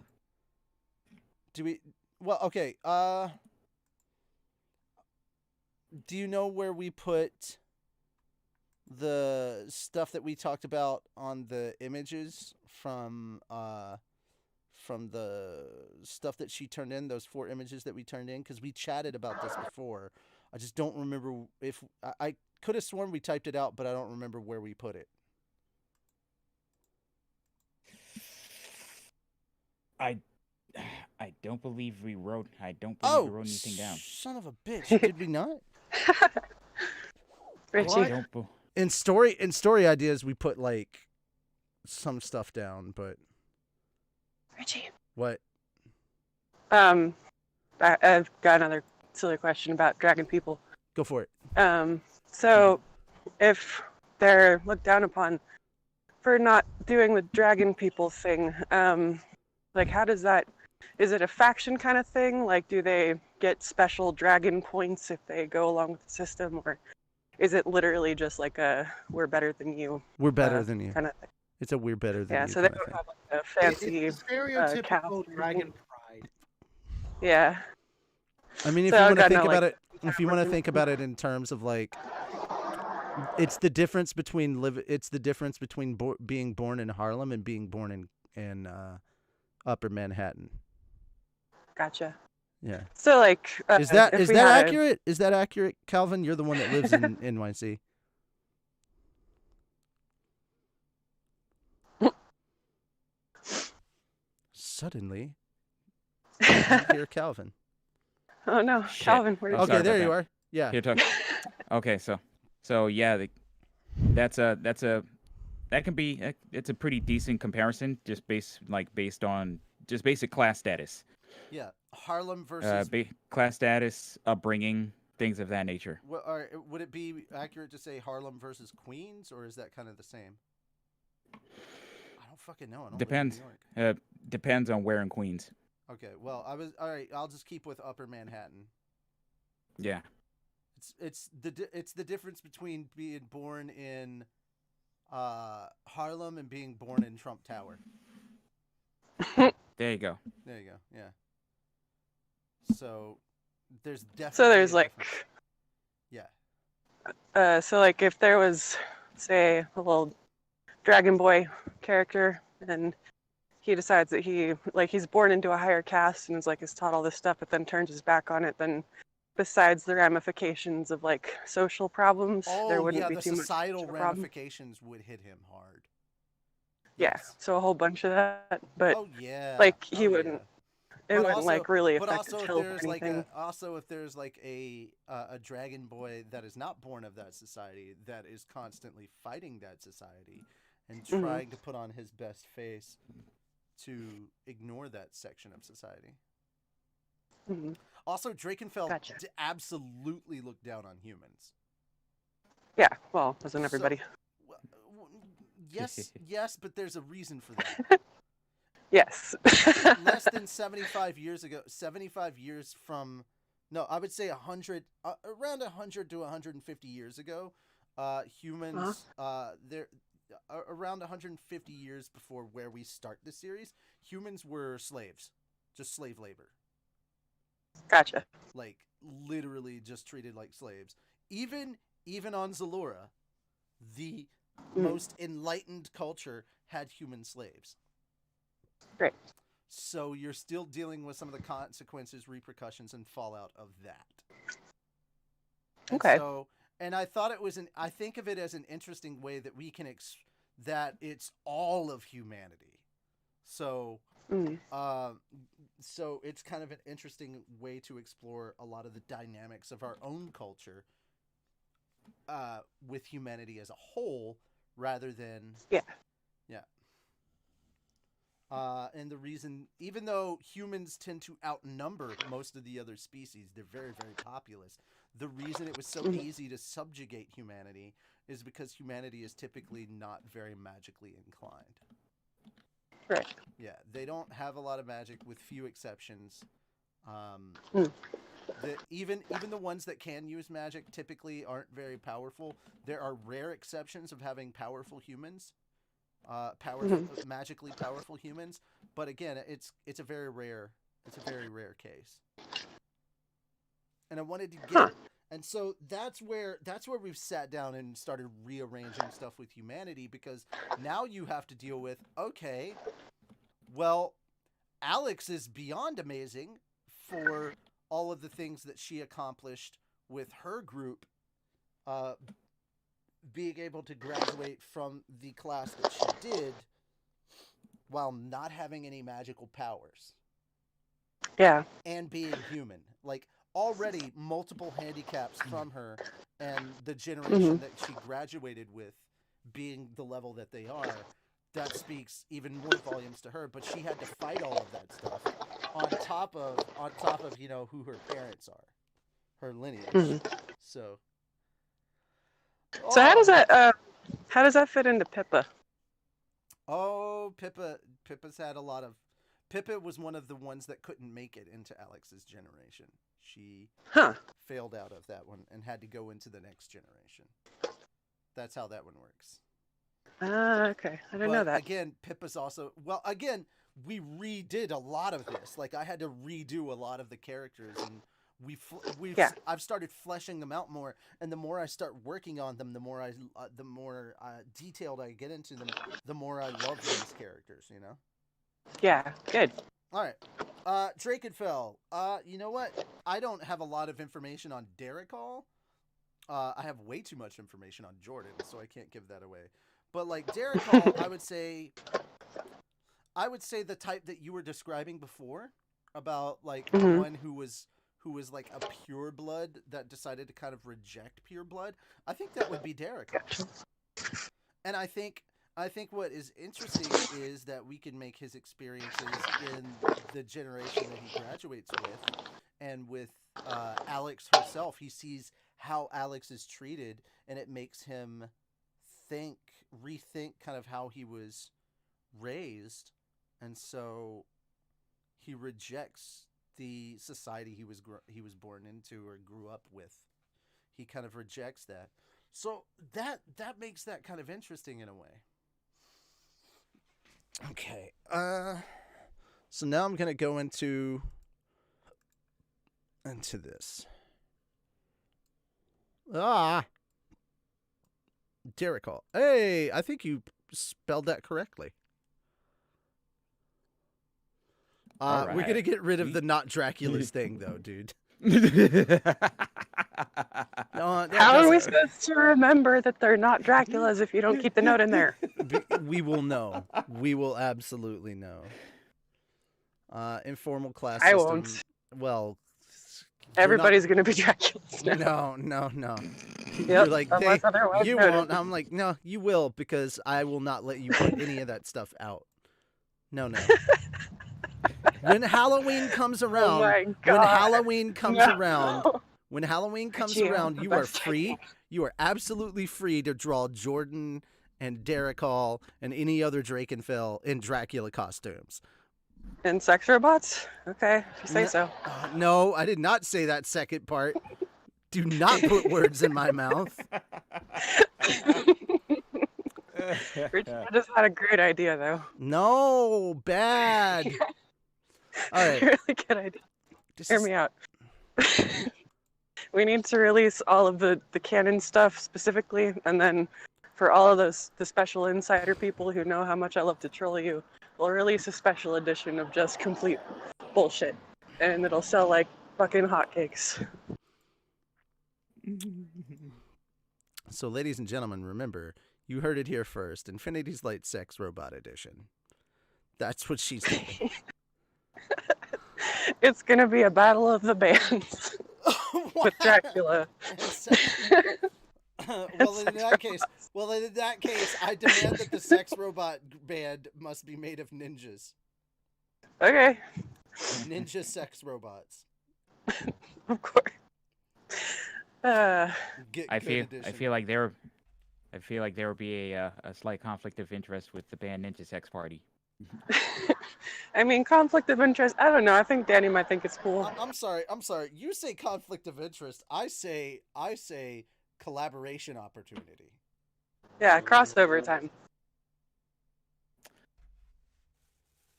do you know where we put the stuff that we talked about on the images from the stuff that she turned in, those 4 images that we turned in? Because we chatted about this before. I just don't remember if I could have sworn we typed it out, but I don't remember where we put it. I don't believe we wrote. I don't believe we wrote anything down. Son of a bitch! Did we not? Richie. In story ideas, we put like some stuff down, but Richie. what? I've got another silly question about dragon people. Go for it. So if they're looked down upon for not doing the dragon people thing, like how does that? Is it a faction kind of thing? Like, do they get special dragon points if they go along with the system, or is it literally just like a "we're better than you"? We're better than you. Kind of thing. It's a we're better than you. Yeah, so they don't have like a fancy It's stereotypical cow. dragon pride. Yeah. I mean, if So you I want to got think no, about like, it, if you want to think about it in terms of like, it's the difference between being born in Harlem and being born in Upper Manhattan. Gotcha. Yeah. So like, Is that if is we that had accurate? Is that accurate, Calvin? You're the one that lives in NYC. Suddenly, I can't hear Calvin. Oh no, Shit. Calvin, where Oh, did Okay, sorry there about you that. are. Yeah. Here, talk. Okay, so yeah, that's a that can be it's a pretty decent comparison, just based on just basic class status, Yeah. Harlem versus. class status, upbringing, things of that nature. Would it be accurate to say Harlem versus Queens, or is that kind of the same? I don't fucking know. I don't live in Depends. New York. Depends on where in Queens. Okay. Well, all right. I'll just keep with Upper Manhattan. Yeah. It's the difference between being born in Harlem and being born in Trump Tower. There you go. There you go. Yeah. So there's definitely so there's a like, difference. so like if there was, say, a little Dragon Boy character, and he decides that he's born into a higher caste and is taught all this stuff, but then turns his back on it, then besides the ramifications of like social problems, there Oh wouldn't yeah, be the too much societal of a problem. ramifications would hit him hard. Yeah, Yes. so a whole bunch of that, but Oh yeah. like he Oh, wouldn't. yeah. It But wouldn't like really But affect his also, if health or there's like anything. a Dragon Boy that is not born of that society, that is constantly fighting that society and Mhm. trying to put on his best face to ignore that section of society. Mhm. Also, Drakenfeld Gotcha. absolutely looked down on humans. Yeah, well, doesn't So- everybody? Well, yes, but there's a reason for that. Yes. Less than 75 years ago, 75 years from, no, I would say 100, around 100 to 150 years ago, humans, they're around 150 years before where we start the series, humans were slaves, just slave labor. Gotcha. Like literally just treated like slaves. Even on Zalora, the most enlightened culture had human slaves. Great. So you're still dealing with some of the consequences, repercussions, and fallout of that. And Okay. and I thought I think of it as an interesting way that we can that it's all of humanity. So, so it's kind of an interesting way to explore a lot of the dynamics of our own culture, with humanity as a whole, rather than Yeah. And the reason, even though humans tend to outnumber most of the other species, they're very, very populous. The reason it was so easy to subjugate humanity is because humanity is typically not very magically inclined. Right. Yeah, they don't have a lot of magic, with few exceptions. Even the ones that can use magic typically aren't very powerful. There are rare exceptions of having powerful humans. Magically powerful humans, but again, it's a very rare case. And I wanted to get, and so that's where we've sat down and started rearranging stuff with humanity, because now you have to deal with, okay, well, Alex is beyond amazing for all of the things that she accomplished with her group, being able to graduate from the class that she did while not having any magical powers. Yeah. And being human. Like, already multiple handicaps from her, and the generation that she graduated with being the level that they are, that speaks even more volumes to her. But she had to fight all of that stuff on top of who her parents are, her lineage. So how does that fit into Pippa? Oh, Pippa's had a lot of. Pippa was one of the ones that couldn't make it into Alex's generation. She failed out of that one and had to go into the next generation. That's how that one works. Okay. I didn't know that. Again, Pippa's also, we redid a lot of this. Like, I had to redo a lot of the characters, and I've started fleshing them out more, and the more I start working on them, the more detailed I get into them, the more I love these characters, you know? Yeah, good. All right. Drakenfell. You know what? I don't have a lot of information on Derek Hall. I have way too much information on Jordan, so I can't give that away. But like Derek Hall, I would say the type that you were describing before about like one who was like a pure blood that decided to kind of reject pure blood. I think that would be Derek Hall. And I think what is interesting is that we can make his experiences in the generation that he graduates with, and with Alex herself. He sees how Alex is treated, and it makes him rethink kind of how he was raised, and so he rejects the society he was born into or grew up with. He kind of rejects that. So that makes that kind of interesting in a way. Okay. So now I'm gonna go into this. Derek Hall. Hey, I think you spelled that correctly. All We're gonna right. get rid of the not Dracula's thing, though, dude. No, How are we supposed to remember that they're not Draculas if you don't keep the note in there? We will know. We will absolutely know. Informal class I system. won't. Well, Everybody's going to be Draculas now. No. Yep, You're like, unless otherwise you noted. won't. I'm like, no, you will, because I will not let you put any of that stuff out. No. When Halloween comes around, my God. when Halloween comes around, you are free. You are absolutely free to draw Jordan and Derek Hall and any other Drakenfell in Dracula costumes. And sex robots? Okay, if you say so. No, I did not say that second part. Do not put words in my mouth. Richard just had a great idea, though. No, bad. All right. Really good idea. Hear me out. We need to release all of the canon stuff specifically, and then for all of the special insider people who know how much I love to troll you, we'll release a special edition of just complete bullshit, and it'll sell like fucking hotcakes. So, ladies and gentlemen, remember, you heard it here first. Infinity's Light Sex Robot Edition. That's what she's doing. It's gonna be a battle of the bands with Dracula. Well, in that case, I demand that the sex robot band must be made of ninjas. Okay. Ninja sex robots. Of course. I feel like there would be a slight conflict of interest with the band Ninja Sex Party. I mean, conflict of interest. I don't know. I think Danny might think it's cool. I'm sorry. You say conflict of interest. I say collaboration opportunity. Yeah, crossover time.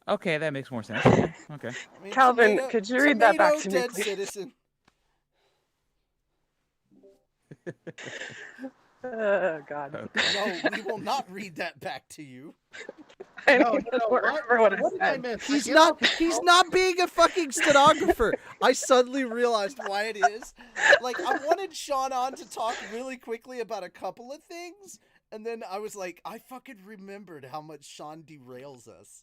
Okay, that makes more sense. Okay. I mean, Calvin, could you read that back to me, dead please? citizen. Oh, God. Okay. No, we will not read that back to you. I No, don't no, remember what I what did I said. miss? He's not being a fucking stenographer. I suddenly realized why it is. Like, I wanted Sean on to talk really quickly about a couple of things, and then I was like, I fucking remembered how much Sean derails us.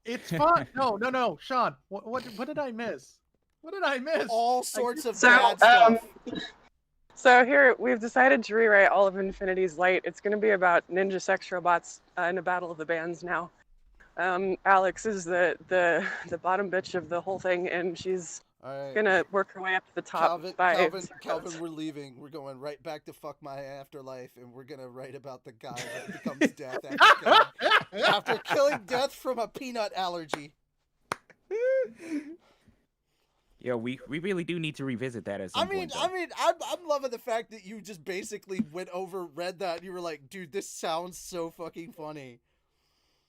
It's fun. No, Sean. What did I miss? What did I miss? All sorts of So, bad stuff. So here, we've decided to rewrite all of Infinity's Light. It's going to be about ninja sex robots in a battle of the bands now. Alex is the bottom bitch of the whole thing, and she's All right. going to work her way up to the top Calvin, we're leaving. We're going right back to Fuck My Afterlife, and we're gonna write about the guy that becomes Death after killing Death from a peanut allergy. Yeah, we really do need to revisit that at some point. I'm loving the fact that you just basically read that, and you were like, dude, this sounds so fucking funny.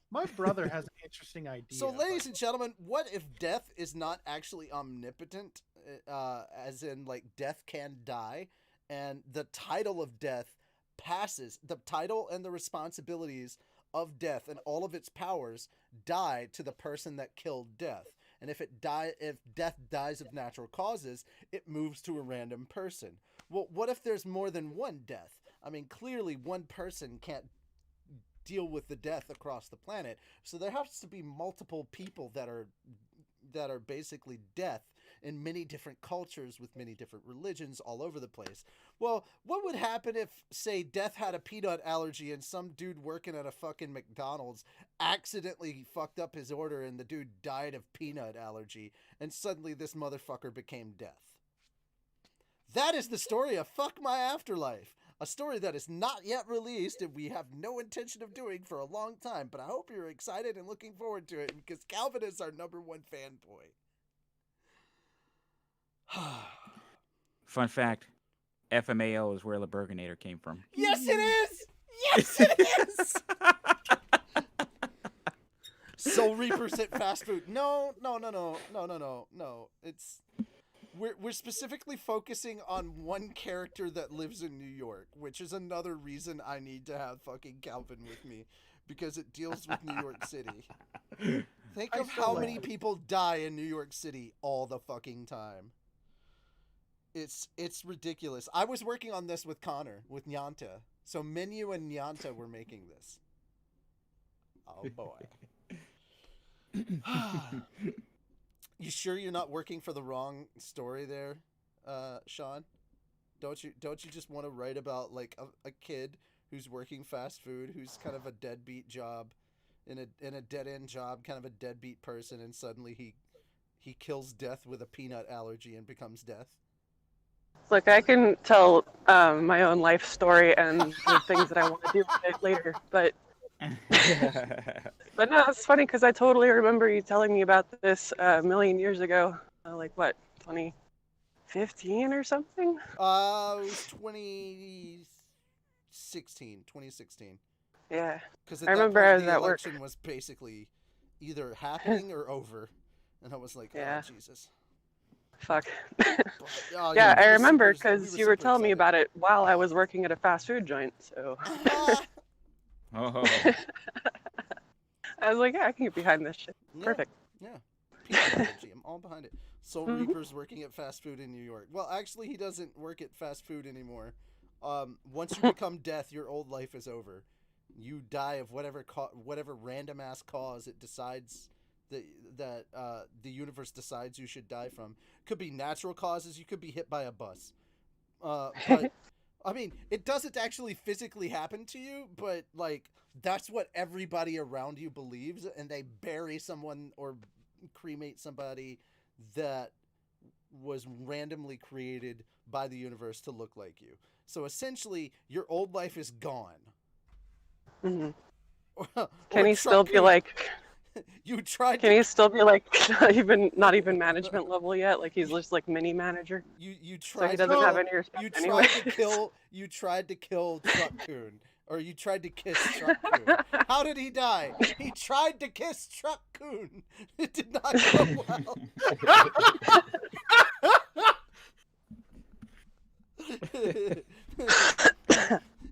My brother has an interesting idea. So, ladies and gentlemen, what if Death is not actually omnipotent, as in, like, Death can die, and the title of Death passes, the title and the responsibilities of Death and all of its powers die to the person that killed Death. And if death dies of natural causes, it moves to a random person. Well, what if there's more than one death? I mean, clearly one person can't deal with the death across the planet, so there has to be multiple people that are basically death in many different cultures with many different religions all over the place. Well, what would happen if, say, Death had a peanut allergy and some dude working at a fucking McDonald's accidentally fucked up his order and the dude died of peanut allergy, and suddenly this motherfucker became Death? That is the story of Fuck My Afterlife. A story that is not yet released and we have no intention of doing for a long time, but I hope you're excited and looking forward to it because Calvin is our #1 fanboy. Fun fact, FMAO is where the Burginator came from. Yes, it is! Yes, it is! Soul Reapers at fast food. No. It's... We're specifically focusing on one character that lives in New York, which is another reason I need to have fucking Calvin with me, because it deals with New York City. Think of how many people die in New York City all the fucking time. It's ridiculous. I was working on this with Connor, with Nyanta. So Menu and Nyanta were making this. Oh boy. You sure you're not working for the wrong story there, Sean? Don't you just want to write about like a kid who's working fast food, who's kind of a deadbeat job, in a dead end job, kind of a deadbeat person, and suddenly he kills Death with a peanut allergy and becomes Death? Look, I can tell my own life story and the things that I want to do with it later, but but no, it's funny because I totally remember you telling me about this a million years ago. Like what, 2015 or something? It was 2016. Yeah. Because I remember I was the at work. election was basically either happening or over, and I was like, Yeah. oh Jesus. Fuck. Oh, Yeah, we I were remember super- we because were you were super telling me excited. about it while I was working at a fast food joint. So Oh, I was like, yeah, I can get behind this shit. Yeah. Perfect. Yeah. Peanut allergy. I'm all behind it. Soul Mhm. Reaper's working at fast food in New York. Well, actually, he doesn't work at fast food anymore. Once you become Death, your old life is over. You die of whatever random ass cause it decides that the universe decides you should die from. Could be natural causes. You could be hit by a bus. But I mean, it doesn't actually physically happen to you, but like that's what everybody around you believes, and they bury someone or cremate somebody that was randomly created by the universe to look like you. So essentially, your old life is gone. hmm Or Can he still be Truck- like? You tried Can to he still be like not even management level yet? Like he's just like mini manager, you so tried he to doesn't have No, any respect you anyway. tried to kill Truck Coon, or you tried to kiss Truck Coon. How did he die? He tried to kiss Truck Coon. It did not go well.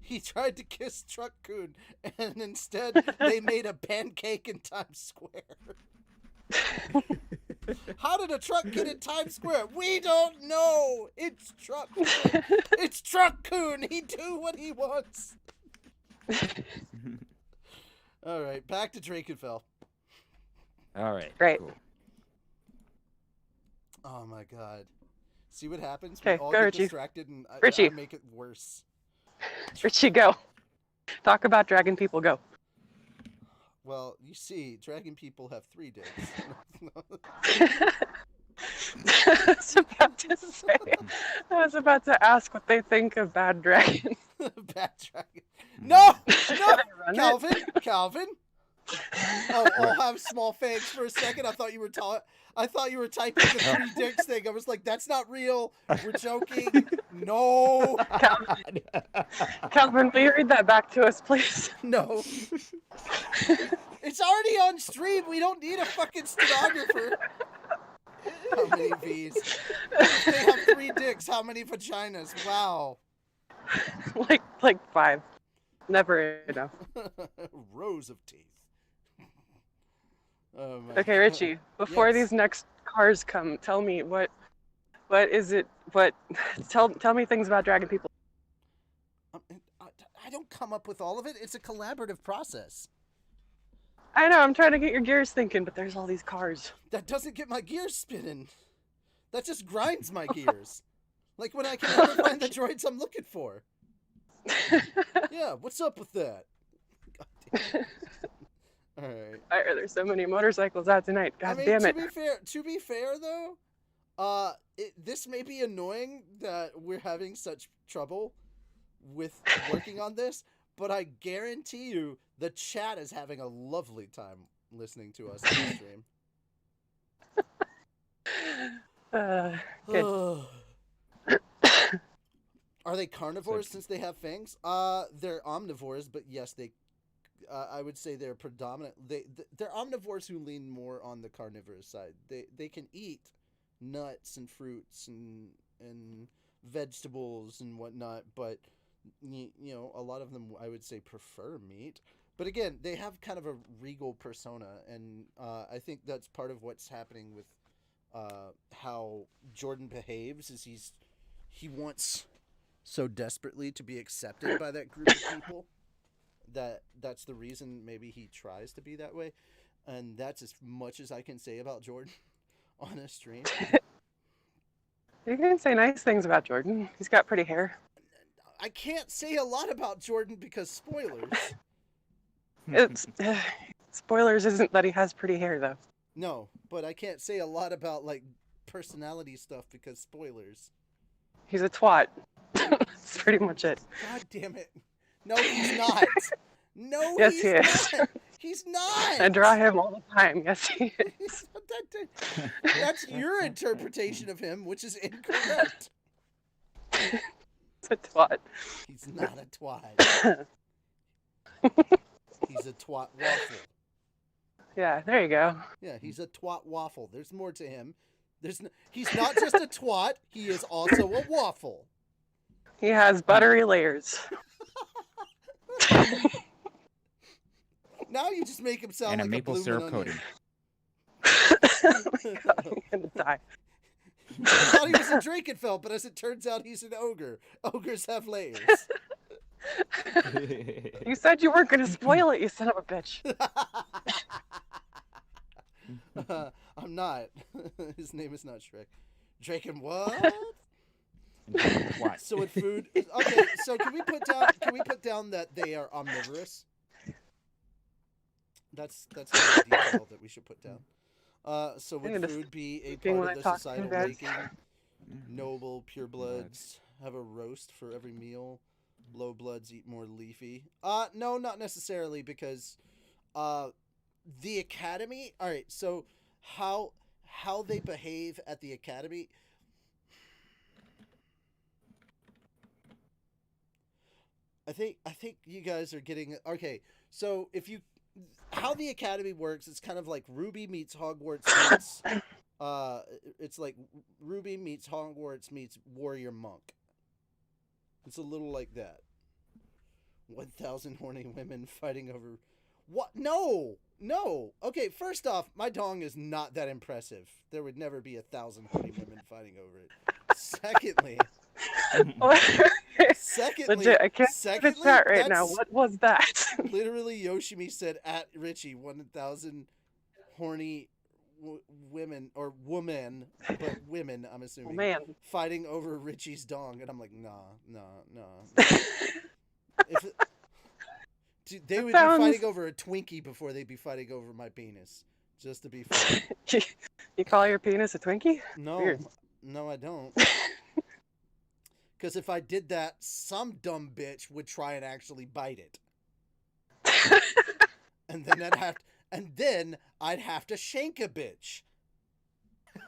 He tried to kiss Truck Coon, and instead they made a pancake in Times Square. How did a truck get in Times Square? We don't know. It's Truck Coon. It's Truck Coon. He do what he wants. All right, back to Drakenfell. all right. Great. Cool. Oh my God. See what happens? Okay, We all go, get Richie. distracted, and I Richie. make it worse. Richie, go. Talk about dragon people. Go. Well, you see, dragon people have 3 dicks. I was about to say. I was about to ask what they think of bad dragons. Bad dragon. No! No! Should I run it? Calvin! Oh, I'll have small fangs for a second. I thought you were typing the 3 dicks thing. I was like, that's not real. We're joking. No. Calvin, will you read that back to us, please? No. It's already on stream. We don't need a fucking stenographer. How many V's? They have 3 dicks. How many vaginas? Wow. like 5. Never enough. Rows of teeth. Oh my Okay, God. Richie. Before Yes. these next cars come, tell me what is it? What tell me things about dragon people. I don't come up with all of it. It's a collaborative process. I know I'm trying to get your gears thinking, but there's all these cars. That doesn't get my gears spinning. That just grinds my gears. Like when I can never find the droids I'm looking for. Yeah, what's up with that? God damn it. All right. Why are there so many motorcycles out tonight? God I mean, damn it. to be fair though, this may be annoying that we're having such trouble with working on this, but I guarantee you the chat is having a lovely time listening to us on the stream. Good. Are they carnivores since they have fangs? They're omnivores, but yes, they. I would say they're predominant. They're omnivores who lean more on the carnivorous side. They can eat nuts and fruits and vegetables and whatnot, but you know, a lot of them I would say prefer meat. But again, they have kind of a regal persona, and I think that's part of what's happening with how Jordan behaves. Is he wants so desperately to be accepted by that group of people that's the reason maybe he tries to be that way, and that's as much as I can say about Jordan on a stream. You can say nice things about Jordan. He's got pretty hair. I can't say a lot about Jordan because spoilers. It's spoilers isn't that he has pretty hair though. No, but I can't say a lot about like personality stuff because spoilers. He's a twat. That's pretty much it. God damn it. No, he's not. No, Yes, he's he is. not. He's not. I draw him all the time. Yes, he is. That's your interpretation of him, which is incorrect. He's a twat. He's not a twat. He's a twat waffle. Yeah, there you go. Yeah, he's a twat waffle. There's more to him. He's not just a twat. He is also a waffle. He has buttery layers. Now you just make him sound And like a maple bloomin' syrup onion. coating. Oh my God, I'm gonna die. I thought he was a Drakenfeld, but as it turns out, he's an ogre. Ogres have layers. You said you weren't gonna spoil it, you son of a bitch. I'm not. His name is not Shrek. Draken what? What? So with food, okay. So can we put down that they are omnivorous? That's the detail that we should put down. So would I'm food be a sleeping part when of I the talk to societal you guys. making? Noble purebloods have a roast for every meal. Low bloods eat more leafy. No, not necessarily, because the academy. All right, so how they behave at the academy. I think you guys are getting okay. So how the academy works, it's kind of like Ruby meets Hogwarts meets it's like Ruby meets Hogwarts meets Warrior Monk. It's a little like that. 1,000 horny women fighting over what? No. Okay, first off, my dong is not that impressive. There would never be 1,000 horny women fighting over it. Secondly, Legit, I can't see the chat right now. What was that? Literally, Yoshimi said at Richie 1,000 horny women or woman, but women. I'm assuming. Oh, man. Fighting over Richie's dong, and I'm like, nah. Dude, they would be fighting over a Twinkie before they'd be fighting over my penis. Just to be fair. You call your penis a Twinkie? No, Weird. no, I don't. Because if I did that, some dumb bitch would try and actually bite it, and then I'd have to shank a bitch.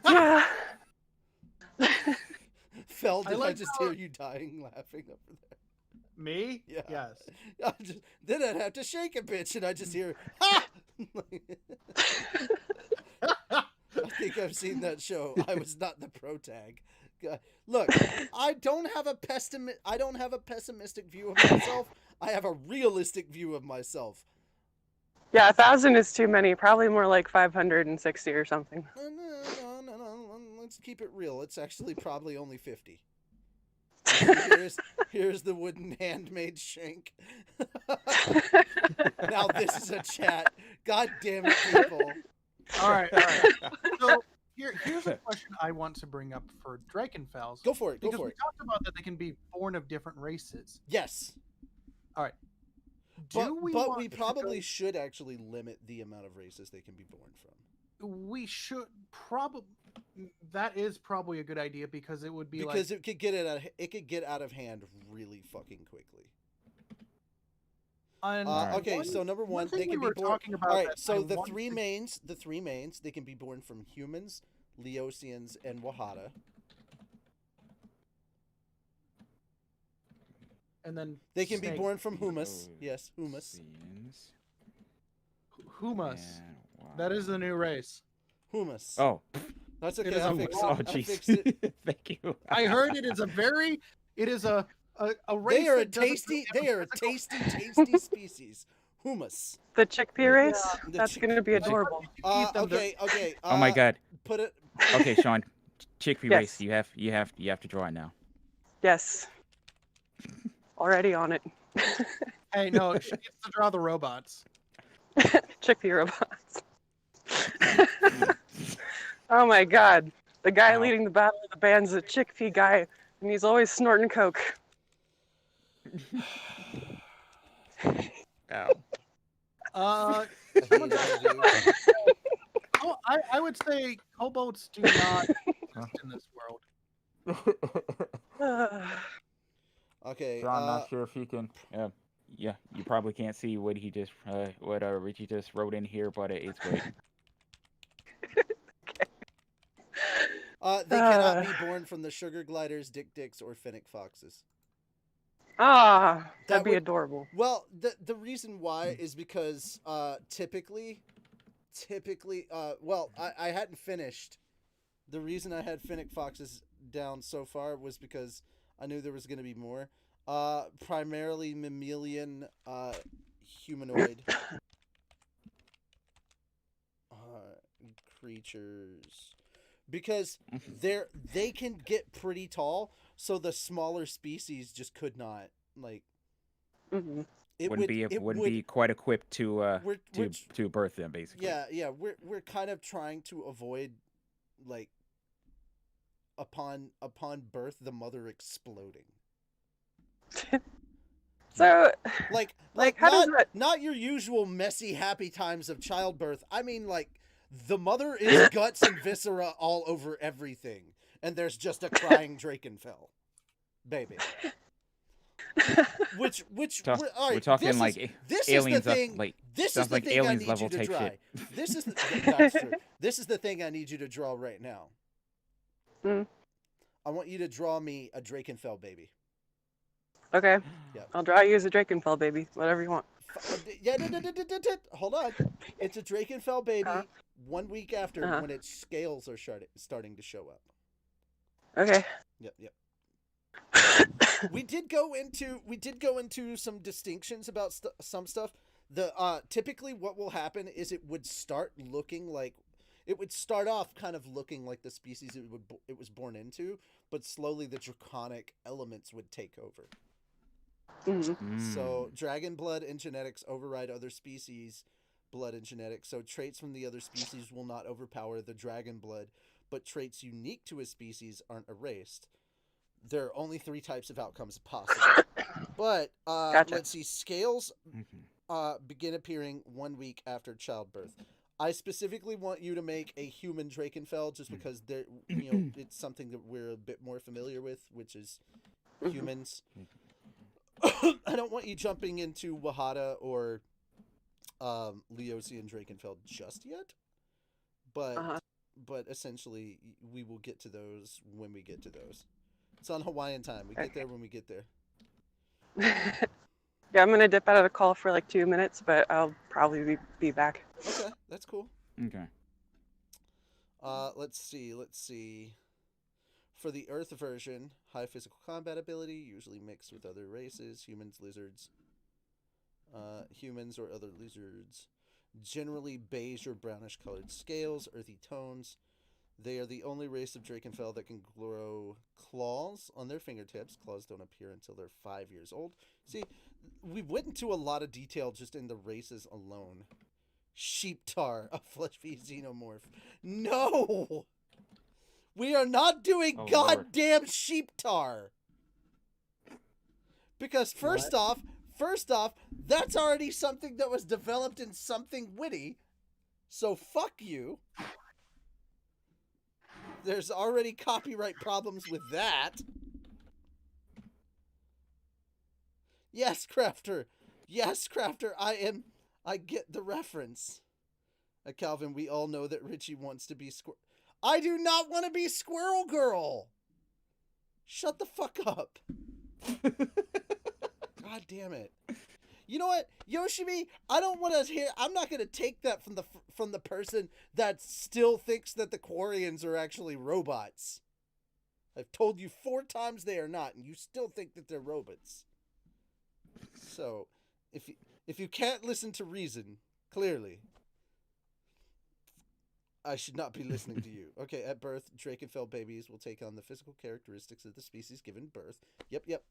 Yeah. Fel, did I like just how- hear you dying laughing over there? Me? Yeah. Yes. Then I'd have to shake a bitch, and I just hear, ha! I think I've seen that show. I was not the pro tag. Look, I don't have a pessimistic view of myself. I have a realistic view of myself. Yeah, 1,000 is too many. Probably more like 560 or something. No. Let's keep it real. It's actually probably only 50. Here's the wooden handmade shank. Now this is a chat. God damn it, people. All right. So here's a question I want to bring up for Drakenfels. Go for it. Because we talked about that they can be born of different races. Yes. All right. But we probably should actually limit the amount of races they can be born from. We should probably. That is probably a good idea because it would be because it could get out of hand really fucking quickly. Okay, so number one, they can be born. All right, so the three mains, they can be born from humans, Leosians, and Wahada. And then they can be born from humus. Yes, humus. Humus. That is the new race. Humus. Oh. That's okay. I fixed it. Thank you. I heard it is a very. It is a race. They are a tasty. They are a tasty species. Humus. The chickpea race. The That's going to be adorable. Okay. Oh my god. Put it. Okay, Sean. Chickpea race. You have to draw it now. Yes. Already on it. Hey, no, she gets to draw the robots. Chickpea robots. Oh my god. The guy leading the battle of the band's a chickpea guy, and he's always snorting coke. Ow. I would say kobolds do not exist in this world. Okay. So I'm not sure if he can. Yeah, you probably can't see what he just what Richie just wrote in here, but it's great. They cannot be born from the sugar gliders, dicks, or fennec foxes. That'd be adorable. Well, the reason why is because typically, well, I hadn't finished. The reason I had fennec foxes down so far was because I knew there was going to be more. Primarily mammalian, humanoid creatures. Because they can get pretty tall, so the smaller species just could not Mm-hmm. Wouldn't be quite equipped to birth them, basically. Yeah. We're kind of trying to avoid upon birth the mother exploding. So how does that... not your usual messy happy times of childbirth. I mean the mother is guts and viscera all over everything, and there's just a crying Drakenfell baby. Which we're talking this aliens is the thing. This is the thing I need you to draw. This is that's true. This is the thing I need you to draw right now. I want you to draw me a Drakenfell baby. Okay. Yeah. I'll draw you as a Drakenfell baby. Whatever you want. Yeah. Hold on. It's a Drakenfell baby. 1 week after when its scales are starting to show up. Okay. Yep. We did go into some distinctions about some stuff. Typically what will happen is it would start off kind of looking like the species it was born into, but slowly the draconic elements would take over. Mm-hmm. So dragon blood and genetics override other species blood and genetics, so traits from the other species will not overpower the dragon blood, but traits unique to a species aren't erased. There are only 3 types of outcomes possible. But Gotcha. Let's see. Scales begin appearing 1 week after childbirth. I specifically want you to make a human Drakenfell just because it's something that we're a bit more familiar with, which is humans. I don't want you jumping into Wahada or Leosian Drakenfell just yet. But essentially we will get to those when we get to those. It's on Hawaiian time. We get there when we get there. Yeah, I'm gonna dip out of the call for 2 minutes, but I'll probably be back. Okay, that's cool. Okay. Let's see. For the Earth version, high physical combat ability, usually mixed with other races, humans, lizards, humans or other lizards. generally beige or brownish colored scales, earthy tones. They are the only race of Drakenfell that can grow claws on their fingertips. Claws don't appear until they're 5 years old. See, we went into a lot of detail just in the races alone. Sheeptar, a fleshy xenomorph. No! We are not doing Oh, goddamn Sheeptar! Because first off, that's already something that was developed in something witty. So fuck you. There's already copyright problems with that. Yes, Crafter. Yes, Crafter. I get the reference. Calvin, we all know that Richie wants to be I do not want to be Squirrel Girl. Shut the fuck up. God damn it. You know what, Yoshimi? I don't want to hear. I'm not going to take that from the person that still thinks that the Quarians are actually robots. I've told you 4 times they are not, and you still think that they're robots. So, if you can't listen to reason, clearly, I should not be listening to you. Okay, at birth, Drakenfell babies will take on the physical characteristics of the species given birth. Yep.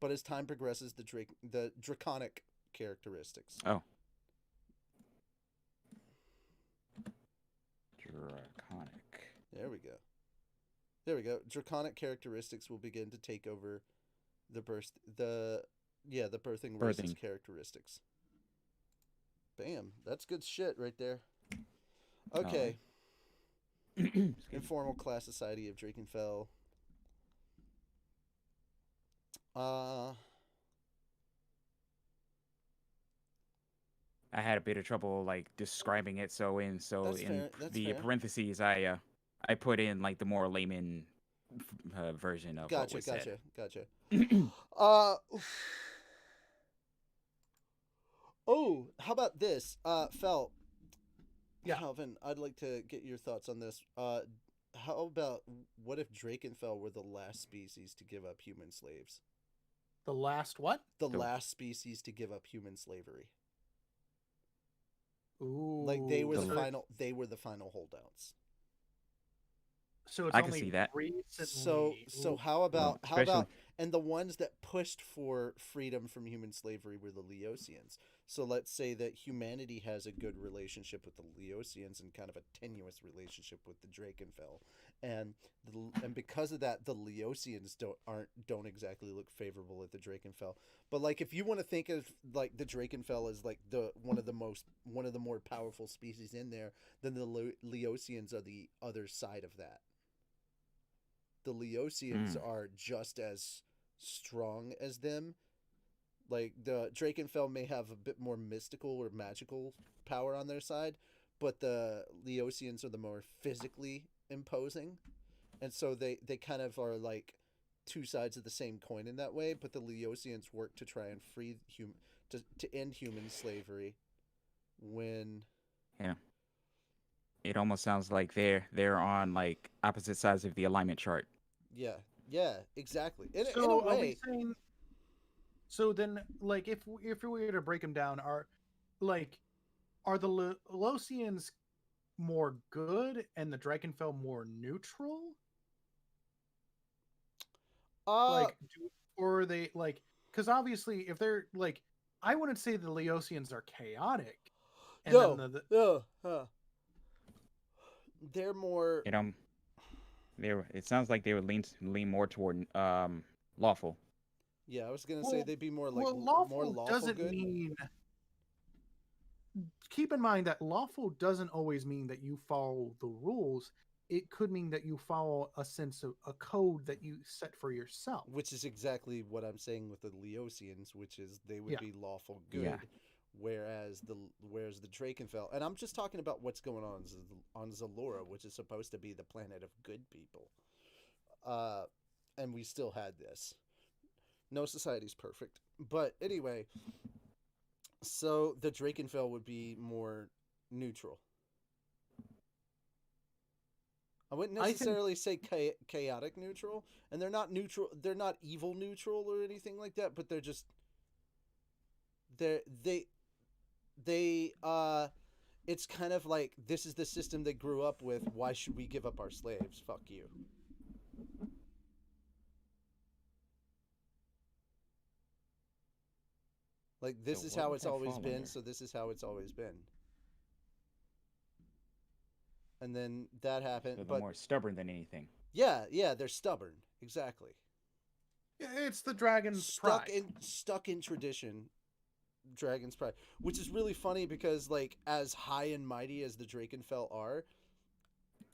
But as time progresses, the draconic characteristics. Oh. Draconic. There we go. Draconic characteristics will begin to take over the birthing race's characteristics. Bam. That's good shit right there. Okay. Informal class society of Drakenfell. I had a bit of trouble like describing it, so in fair. parentheses I put in like the more layman version of what was said. Gotcha. Oh, how about this? Fel. Yeah. Calvin, I'd like to get your thoughts on this. How about what if Drakenfell were the last species to give up human slaves? The last what? The last species to give up human slavery. Ooh. Like they were the final holdouts. So it's I can only see that. recently. So how about especially- and the ones that pushed for freedom from human slavery were the Leosians. So let's say that humanity has a good relationship with the Leosians and kind of a tenuous relationship with the Drakenfell, and because of that, the Leosians don't exactly look favorable at the Drakenfell. But like if you want to think of like the Drakenfell as like one of the more powerful species in there, then the Leosians are the other side of that. The Leosians are just as strong as them. Like the Drakenfell may have a bit more mystical or magical power on their side, but the Leosians are the more physically imposing, and so they kind of are like two sides of the same coin in that way. But the Leosians work to try and free to end human slavery. When it almost sounds like they're on like opposite sides of the alignment chart. Yeah, exactly. In a So way. are we saying? So then, like, if we were to break them down, are the Losians more good and the Drakenfell more neutral? Or are they like? Because obviously, if they're like, I wouldn't say the Leosians are chaotic. And they're more. It sounds like they would lean more toward lawful. Yeah, I was gonna say they'd be more like lawful more lawful doesn't good. mean. Keep in mind that lawful doesn't always mean that you follow the rules. It could mean that you follow a sense of a code that you set for yourself. Which is exactly what I'm saying with the Leosians, which is they would be lawful good, Yeah. whereas the Drakenfell, and I'm just talking about what's going on Zalora, which is supposed to be the planet of good people. And we still had this. No society's perfect, but anyway. So the Drakenfell would be more neutral. I wouldn't necessarily say chaotic neutral, and they're not neutral. They're not evil neutral or anything like that. But they're just they it's kind of like, this is the system they grew up with. Why should we give up our slaves? Fuck you. Like, this So is what how would it's that always fall been, under? so this is how it's always been. And then that happened, They're but more stubborn than anything. yeah, they're stubborn. Exactly. It's the dragon's pride. Stuck in tradition. Dragon's pride, which is really funny because, like, as high and mighty as the Drakenfell are,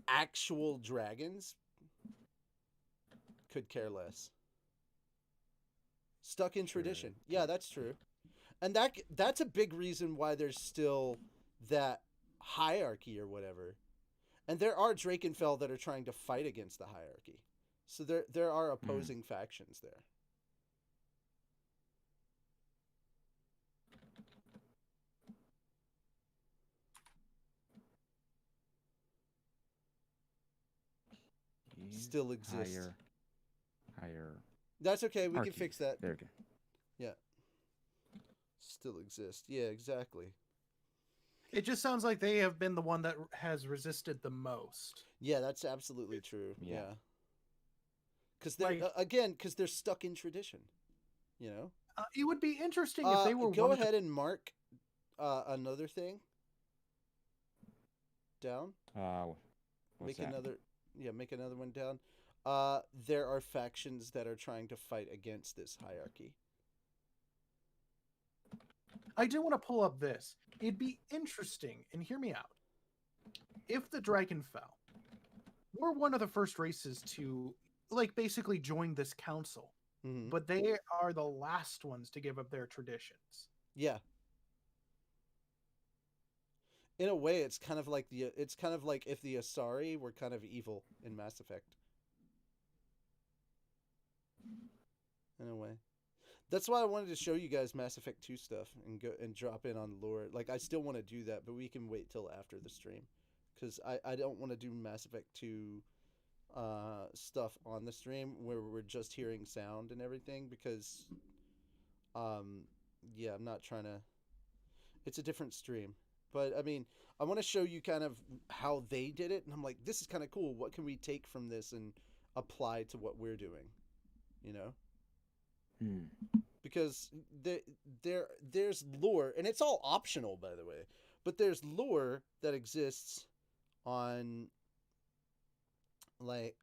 actual dragons could care less. Stuck in tradition. Yeah, that's true. And that's a big reason why there's still that hierarchy or whatever. And there are Drakenfell that are trying to fight against the hierarchy. So there are opposing factions there. Still exists. Higher. That's okay. We can Archy. fix that. There we go. Yeah. Still exist. Yeah, exactly. It just sounds like they have been the one that has resisted the most. Yeah, that's absolutely true. Yeah. Because they're Like- again, because they're stuck in tradition. You know. It would be interesting if they were Go one of the- ahead and mark another thing down. What's that? Make another one down. There are factions that are trying to fight against this hierarchy. I do want to pull up this. It'd be interesting, and hear me out. If the Dragonfell were one of the first races to, like, basically join this council, Mm-hmm. but they are the last ones to give up their traditions. Yeah. In a way, it's kind of like if the Asari were kind of evil in Mass Effect. In a way. That's why I wanted to show you guys Mass Effect 2 stuff and go and drop in on lore. Like, I still want to do that, but we can wait till after the stream. Because I don't want to do Mass Effect 2 stuff on the stream where we're just hearing sound and everything, because yeah, I'm not trying to. It's a different stream. But I mean, I want to show you kind of how they did it, and I'm like, this is kind of cool. What can we take from this and apply to what we're doing? You know? Because there's lore, and it's all optional, by the way. But there's lore that exists on, like,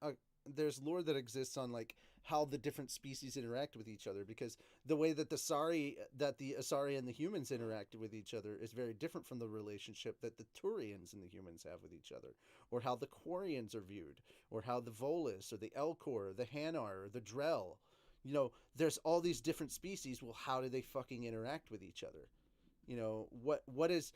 there's lore that exists on, like, how the different species interact with each other, because the way that the Asari and the humans interact with each other is very different from the relationship that the Turians and the humans have with each other, or how the Quarians are viewed, or how the Volus or the Elcor or the Hanar or the Drell. You know, there's all these different species. Well, how do they fucking interact with each other? You know, what is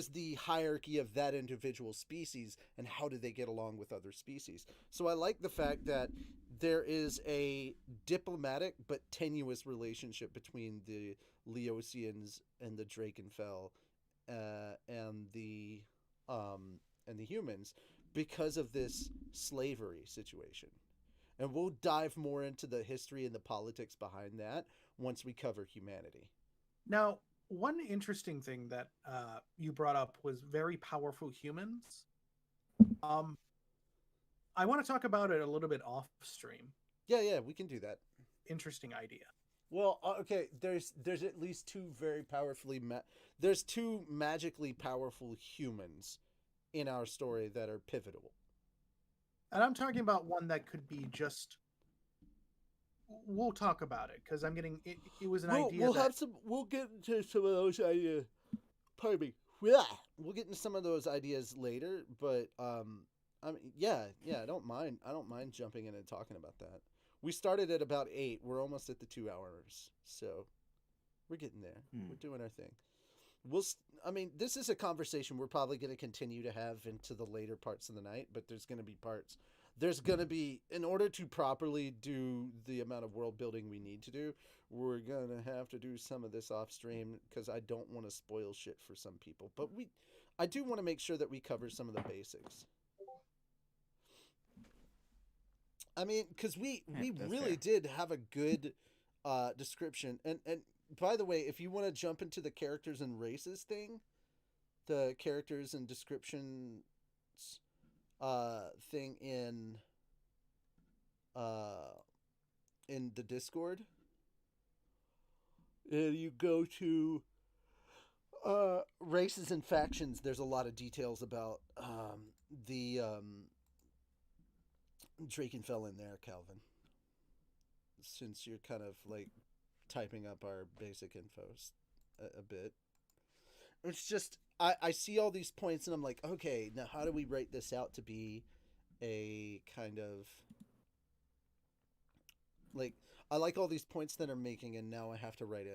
the hierarchy of that individual species, and how do they get along with other species? So I like the fact that there is a diplomatic but tenuous relationship between the Leosians and the Drakenfell and the humans because of this slavery situation. And we'll dive more into the history and the politics behind that once we cover humanity. Now, one interesting thing that you brought up was very powerful humans. I want to talk about it a little bit off stream. Yeah, we can do that. Interesting idea. Well, okay, there's at least two very powerfully there's two magically powerful humans in our story that are pivotal. And I'm talking about one that could be just. We'll talk about it because I'm getting. It was an idea. We'll get into some of those ideas. Pardon me. Yeah, we'll get into some of those ideas later. But I mean, yeah, I don't mind. I don't mind jumping in and talking about that. We started at about 8. We're almost at the 2 hours, so we're getting there. We're doing our thing. I mean, this is a conversation we're probably going to continue to have into the later parts of the night, but there's going to be parts. There's going to be, in order to properly do the amount of world building we need to do, we're going to have to do some of this off stream because I don't want to spoil shit for some people. But I do want to make sure that we cover some of the basics. I mean, because we really did have a good description. And by the way, if you want to jump into the characters and races thing, the characters and descriptions thing in the Discord. And you go to races and factions. There's a lot of details about the Drakenfell in there, Calvin. Since you're kind of like typing up our basic info a bit. It's just, I see all these points and I'm like, okay, now how do we write this out to be a kind of, like, I like all these points that I'm making, and now I have to write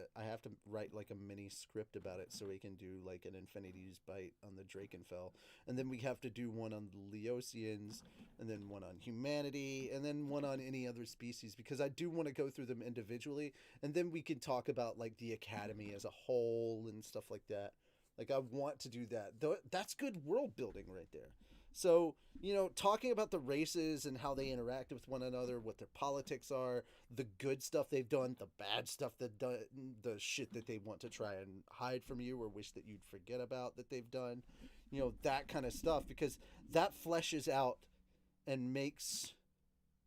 like a mini script about it so we can do like an Infinity's bite on the Drakenfell, and then we have to do one on the Leosians, and then one on humanity, and then one on any other species, because I do want to go through them individually, and then we can talk about like the Academy as a whole and stuff like that. Like, I want to do that. That's good world building right there. So, talking about the races and how they interact with one another, what their politics are, the good stuff they've done, the bad stuff that done, the shit that they want to try and hide from you or wish that you'd forget about that they've done, that kind of stuff, because that fleshes out and makes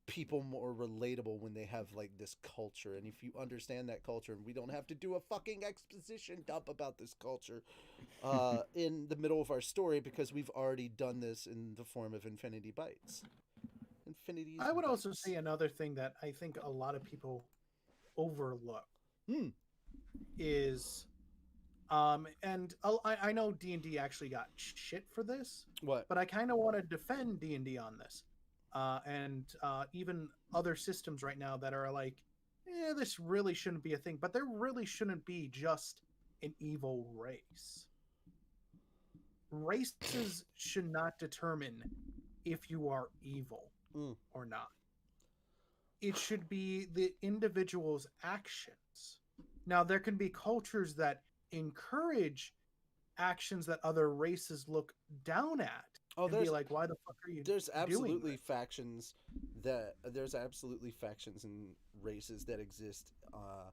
people more relatable when they have like this culture. And if you understand that culture, and we don't have to do a fucking exposition dump about this culture in the middle of our story, because we've already done this in the form of Infinity Bites. I would also say another thing that I think a lot of people overlook is and I know D&D actually got shit for this. What? But I kind of want to defend D&D on this. And even other systems right now that are like, this really shouldn't be a thing. But there really shouldn't be just an evil race. Races should not determine if you are evil or not. It should be the individual's actions. Now, there can be cultures that encourage actions that other races look down at. Oh, be like, why the fuck are you there's absolutely doing factions and races that exist on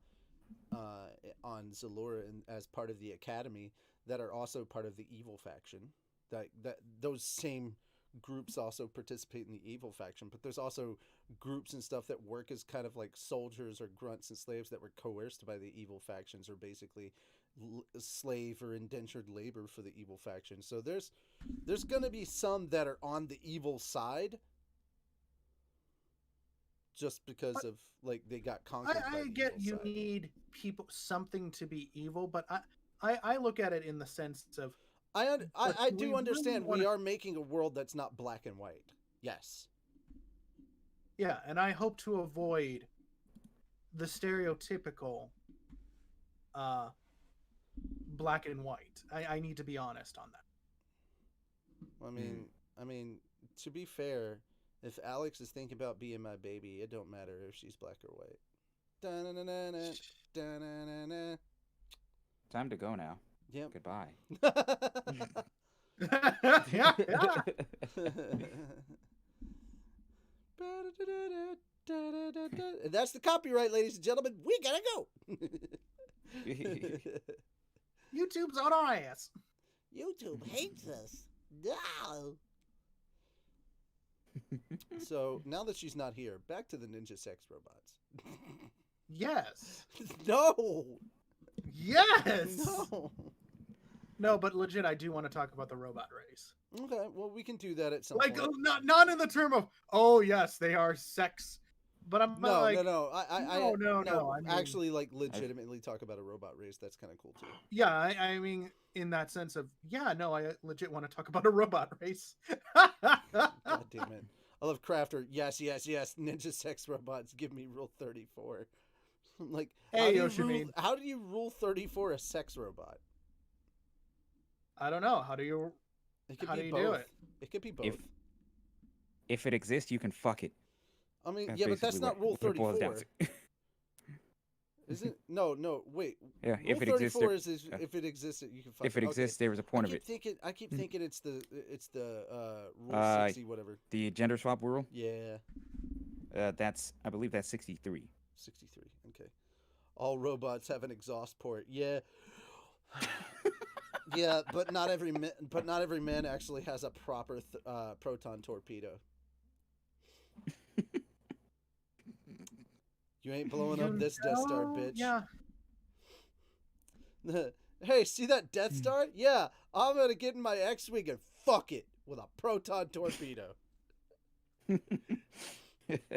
Zalora and as part of the Academy that are also part of the evil faction. That those same groups also participate in the evil faction, but there's also groups and stuff that work as kind of like soldiers or grunts and slaves that were coerced by the evil factions, or basically slave or indentured labor for the evil faction. So there's gonna be some that are on the evil side just because of like they got conquered. I get you side. Need people something to be evil, but I look at it in the sense of I do understand we are making a world that's not black and white. Yes. Yeah, and I hope to avoid the stereotypical black and white. I need to be honest on that. I mean, to be fair, if Alex is thinking about being my baby, it don't matter if she's black or white. Da-na-na-na-na, da-na-na-na. Time to go now. Yep. Goodbye. Yeah. And that's the copyright, ladies and gentlemen. We gotta go. YouTube's on our ass. YouTube hates us. No. So now that she's not here, back to the ninja sex robots. Yes. No. Yes. No. No, but legit, I do want to talk about the robot race. Okay, well, we can do that at some point. Not in the term of, oh yes, they are sex, but I'm no. like, no. No. I mean, actually, like, legitimately talk about a robot race. That's kind of cool too. Yeah, I mean, in that sense of, I legit want to talk about a robot race. God damn it! I love Crafter. Yes. Ninja sex robots. Give me Rule 34. Like, hey, how do you Rule 34 a sex robot? I don't know. How do you do it? It could be both. If it exists, you can fuck it. I mean, but that's not Rule 34. Is it? No, wait. Yeah, Rule if it 34 exists, is if it exists, you can fuck it. If it exists, there was a point of it. I keep thinking it's the Rule 60, whatever. The gender swap rule? Yeah. I believe that's 63. 63. Okay. All robots have an exhaust port. Yeah. Yeah, but not every man actually has a proper proton torpedo. You ain't blowing up this Death Star, bitch. Yeah. Hey, see that Death Star? Yeah, I'm gonna get in my X-wing and fuck it with a proton torpedo.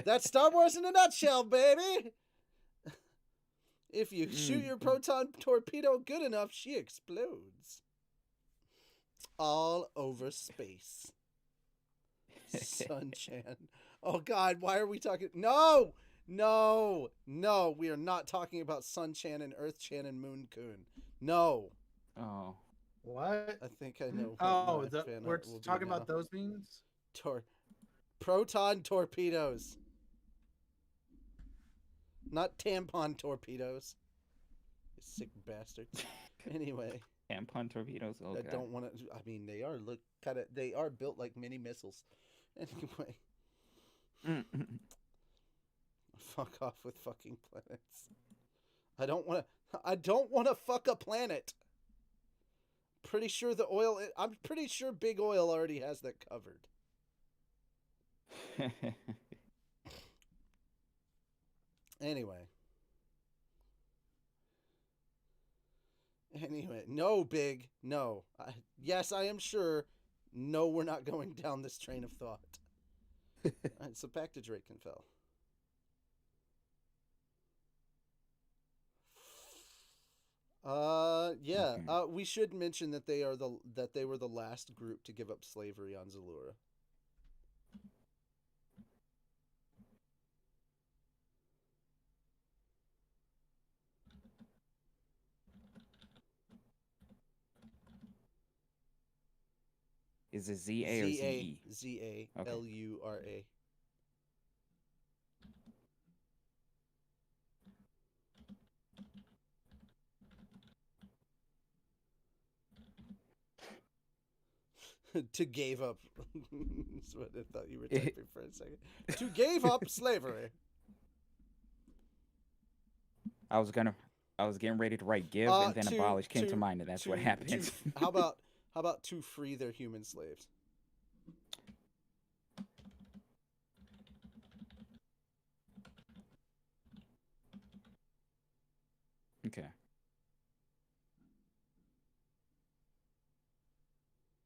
That's Star Wars in a nutshell, baby. If you shoot your proton torpedo good enough, she explodes. All over space. Sun-chan. Oh God, why are we talking? No! We are not talking about Sun-chan and Earth-chan and Moon-kun. No. Oh. What? I think I know. Oh, we're talking about those beans? Proton torpedoes. Not tampon torpedoes. You sick bastards. Anyway. Tampon torpedoes. Oh, I God. don't want to. I mean, they are built like mini missiles. Anyway. Fuck off with fucking planets. I don't want to fuck a planet. I'm pretty sure Big Oil already has that covered. Anyway, no, Big, no. Yes, I am sure. No, we're not going down this train of thought. All right, so back to Drakenfell. Yeah. Okay. We should mention that they were the last group to give up slavery on Zalura. Is it Z-A or Z-E? Z-A-L-U-R-A. To gave up. That's what I thought you were typing for a second. To gave up slavery. I was getting ready to write give, and then abolish came to mind, and that's what happened. How about to free their human slaves? Okay.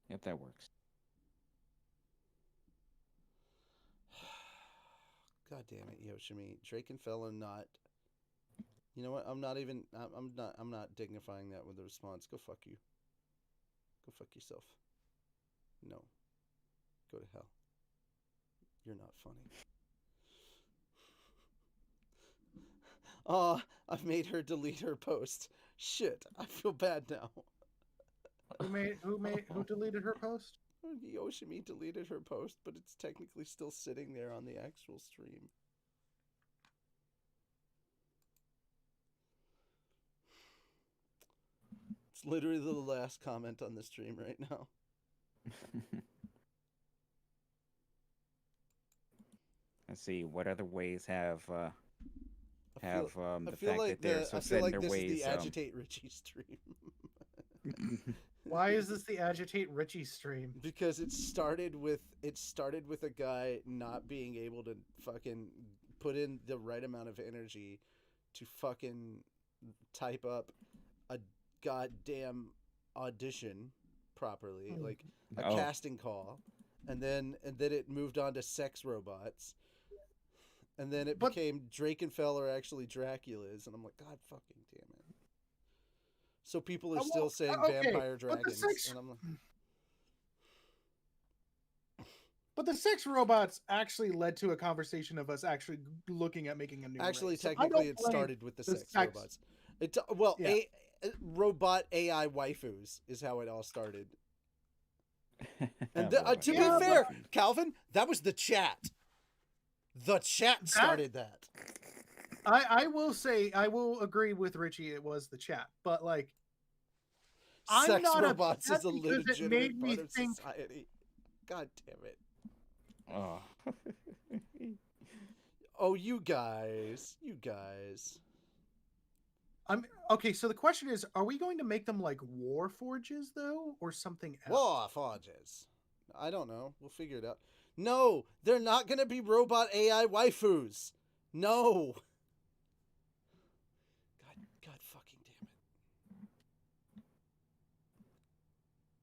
Yep, that works. God damn it, Yoshimi. Drakenfell are not. You know what? I'm not dignifying that with a response. Go fuck you. Go fuck yourself. No. Go to hell. You're not funny. Oh, I've made her delete her post. Shit, I feel bad now. Who deleted her post? Yoshimi deleted her post, but it's technically still sitting there on the actual stream. It's literally the last comment on the stream right now. Let's see, what other ways have the fact like that they're so I set feel in like their this ways. is the Agitate Richie stream. Why is this the Agitate Richie stream? Because it started with a guy not being able to fucking put in the right amount of energy to fucking type up a goddamn audition properly, like a casting call, and then it moved on to sex robots, and then it became Drakenfell are actually Draculas, and I'm like, God fucking damn it. So people are still saying vampire dragons, and I'm like, but the sex robots actually led to a conversation of us actually looking at making a new actually race. technically it started with the sex robots. Robot AI waifus is how it all started. And to be fair, Calvin, that was the chat. The chat started that. I will say, I will agree with Richie. It was the chat, but like, Sex robots is a legitimate part of society. God damn it. Oh. Oh, you guys. Okay, so the question is, are we going to make them like war forges though, or something else? War forges. I don't know. We'll figure it out. No, they're not gonna be robot AI waifus. No. God fucking damn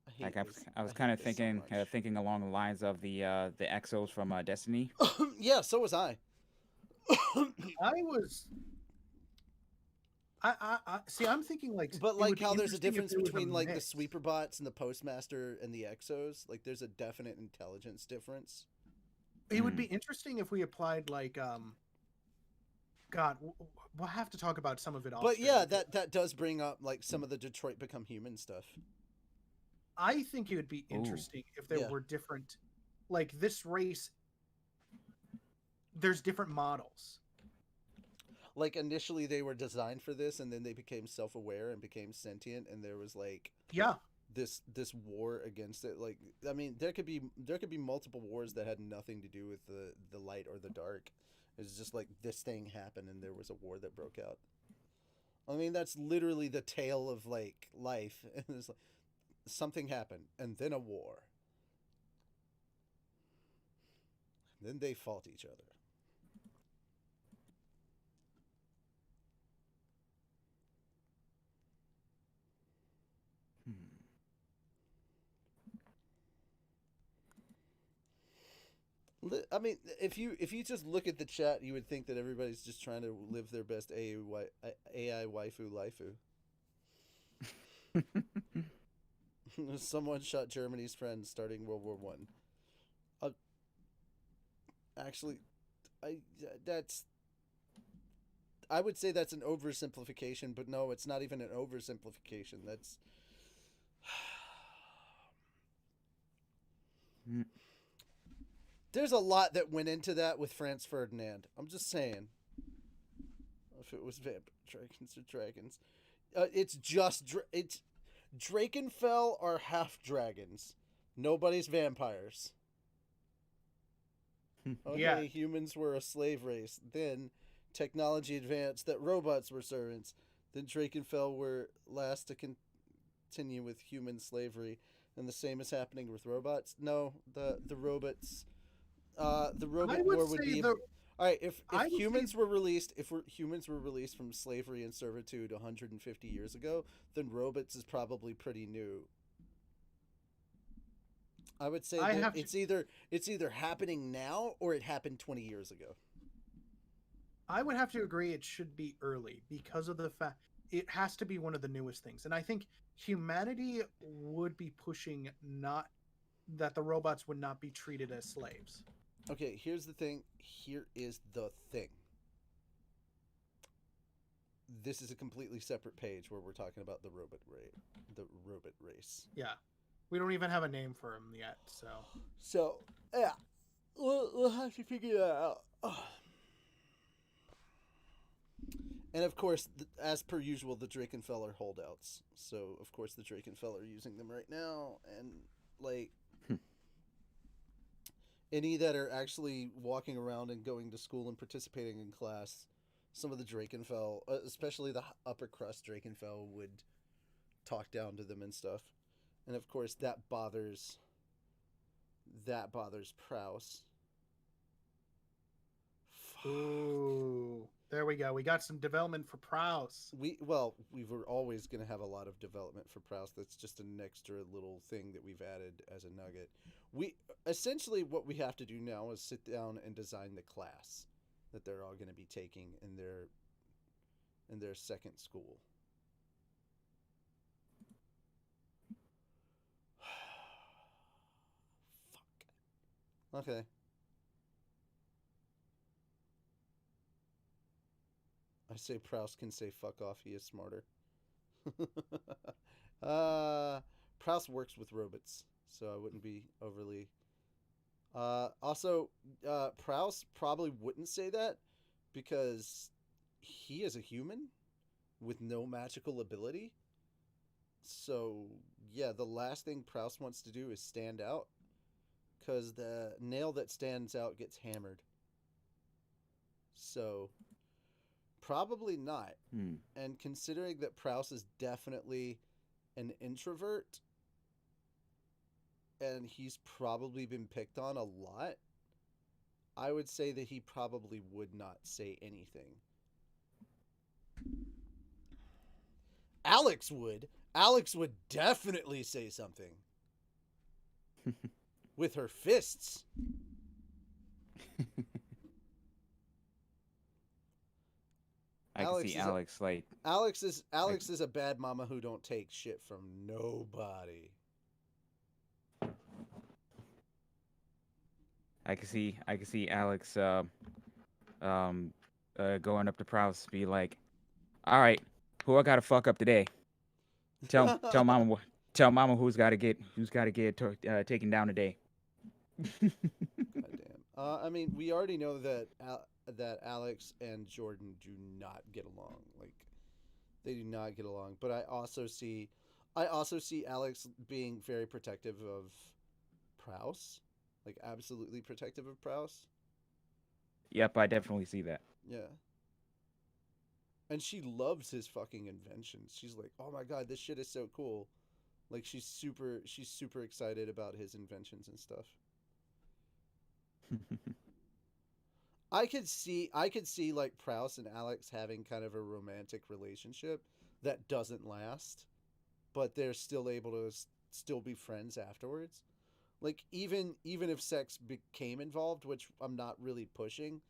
it. I hate this. I was hate kind of this so thinking much. thinking along the lines of the Exos from Destiny. Yeah, so was I. I was. I see. I'm thinking like, But it like would be how there's a interesting if difference there was a between like the mix. sweeper bots and the postmaster and the exos. Like there's a definite intelligence difference. It would be interesting if we applied like God, we'll have to talk about some of it. But yeah, that does bring up like some of the Detroit Become Human stuff. I think it would be interesting if there were different, like this race. There's different models. Like initially they were designed for this, and then they became self-aware and became sentient, and there was like this war against it. Like I mean, there could be multiple wars that had nothing to do with the light or the dark. It's just like this thing happened, and there was a war that broke out. I mean, that's literally the tale of like life. And it's like something happened, and then a war. Then they fought each other. I mean, if you just look at the chat, you would think that everybody's just trying to live their best AI waifu lifu. Someone shot Germany's friend starting World War One. Actually, I would say that's an oversimplification, but no, it's not even an oversimplification. That's there's a lot that went into that with Franz Ferdinand. I'm just saying. If it was vampire dragons or dragons, it's Drakenfell are half dragons. Nobody's vampires. Okay, humans were a slave race. Then technology advanced that robots were servants. Then Drakenfell were last to continue with human slavery, and the same is happening with robots. No, the robots. The robot war would be. All right, if humans were released, humans were released from slavery and servitude 150 years ago, then robots is probably pretty new. I would say that it's either happening now or it happened 20 years ago. I would have to agree it should be early because of the fact it has to be one of the newest things. And I think humanity would be pushing not that the robots would not be treated as slaves. Okay, here's the thing. Here is the thing. This is a completely separate page where we're talking about the robot race. Yeah. We don't even have a name for him yet, so. So, yeah. We'll have to figure that out. And of course, as per usual, the Drakenfell are holdouts. So, of course, the Drakenfell are using them right now. And, like, any that are actually walking around and going to school and participating in class, some of the Drakenfell, especially the upper crust Drakenfell, would talk down to them and stuff. And of course, that bothers Prouse. Ooh, there we go. We got some development for Prouse. We were always going to have a lot of development for Prouse. That's just an extra little thing that we've added as a nugget. We essentially what we have to do now is sit down and design the class that they're all going to be taking in their second school. Fuck. Okay. I say Prouse can say fuck off, he is smarter. Prouse works with robots, so I wouldn't be overly... Also, Prouse probably wouldn't say that because he is a human with no magical ability. So, yeah, the last thing Prouse wants to do is stand out because the nail that stands out gets hammered. So... Probably not. Hmm. And considering that Prouse is definitely an introvert, and he's probably been picked on a lot, I would say that he probably would not say anything. Alex would. Alex would definitely say something. With her fists. I can see Alex like Alex is a bad mama who don't take shit from nobody. I can see Alex going up to Prouse, be like, "All right, who I gotta fuck up today? Tell mama who's gotta get taken down today." Goddamn. I mean, we already know that that Alex and Jordan do not get along. Like, they do not get along. But I also see Alex being very protective of Prouse, like absolutely protective of Prouse. Yep, I definitely see that. Yeah. And she loves his fucking inventions. She's like, "Oh my god, this shit is so cool." Like she's super excited about his inventions and stuff. I could see like Prouse and Alex having kind of a romantic relationship that doesn't last, but they're still able to still be friends afterwards. Like even if sex became involved, which I'm not really pushing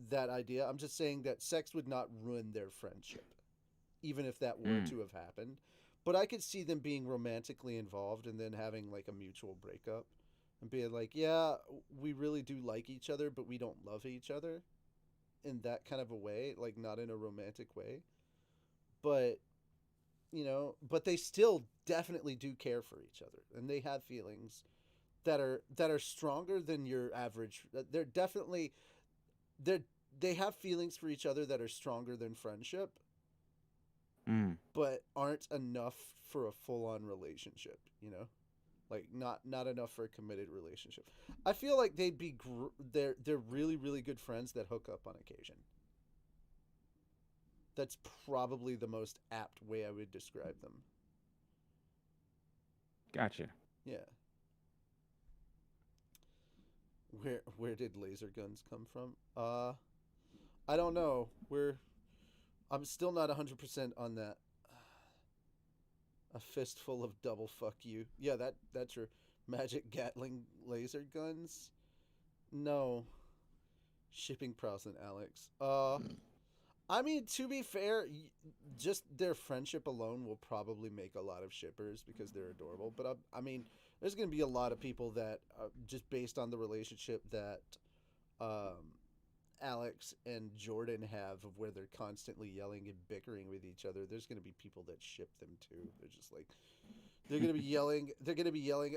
that idea. I'm just saying that sex would not ruin their friendship, even if that were to have happened. But I could see them being romantically involved and then having like a mutual breakup and being like, yeah, we really do like each other, but we don't love each other in that kind of a way, like not in a romantic way. But, but they still definitely do care for each other and they have feelings that are stronger than your average. They're definitely they have feelings for each other that are stronger than friendship, but aren't enough for a full-on relationship, like not enough for a committed relationship. I feel like they'd be they're really really good friends that hook up on occasion. That's probably the most apt way I would describe them. Gotcha. Yeah. Where did laser guns come from? I don't know. I'm still not 100% on that. A fistful of double fuck you. Yeah, that's your magic Gatling laser guns. No. Shipping Prouse and Alex. I mean, to be fair, just their friendship alone will probably make a lot of shippers because they're adorable. But I mean, there's going to be a lot of people that, just based on the relationship that Alex and Jordan have, of where they're constantly yelling and bickering with each other, there's going to be people that ship them too. They're just like, they're going to be yelling. They're going to be yelling,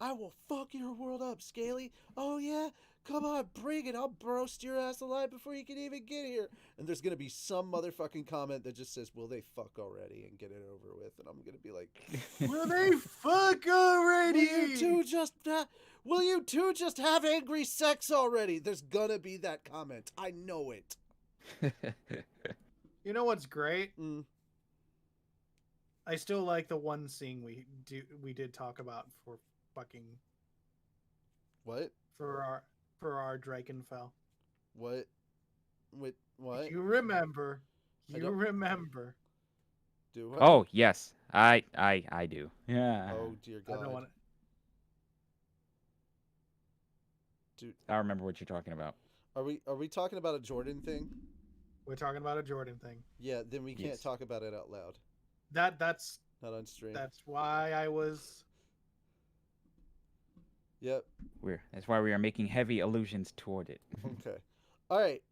"I will fuck your world up, Scaly. Oh yeah, come on, bring it. I'll roast your ass alive before you can even get here." And there's gonna be some motherfucking comment that just says, "Will they fuck already?" and get it over with. And I'm gonna be like, Will they fuck already? Will you two just have angry sex already? There's gonna be that comment. I know it. You know what's great? Mm. I still like the one scene we did talk about for fucking What? for our Drakenfell. What? What? You remember? I don't- Remember? Do I? Oh yes, I do. Yeah. Oh dear I don't God. want Dude, I remember what you're talking about. are we talking about a Jordan thing? We're talking about a Jordan thing. Yeah, then we can't Yes. talk about it out loud. That's Not on stream. that's why I was. Yep. That's why we are making heavy allusions toward it. Okay. All right.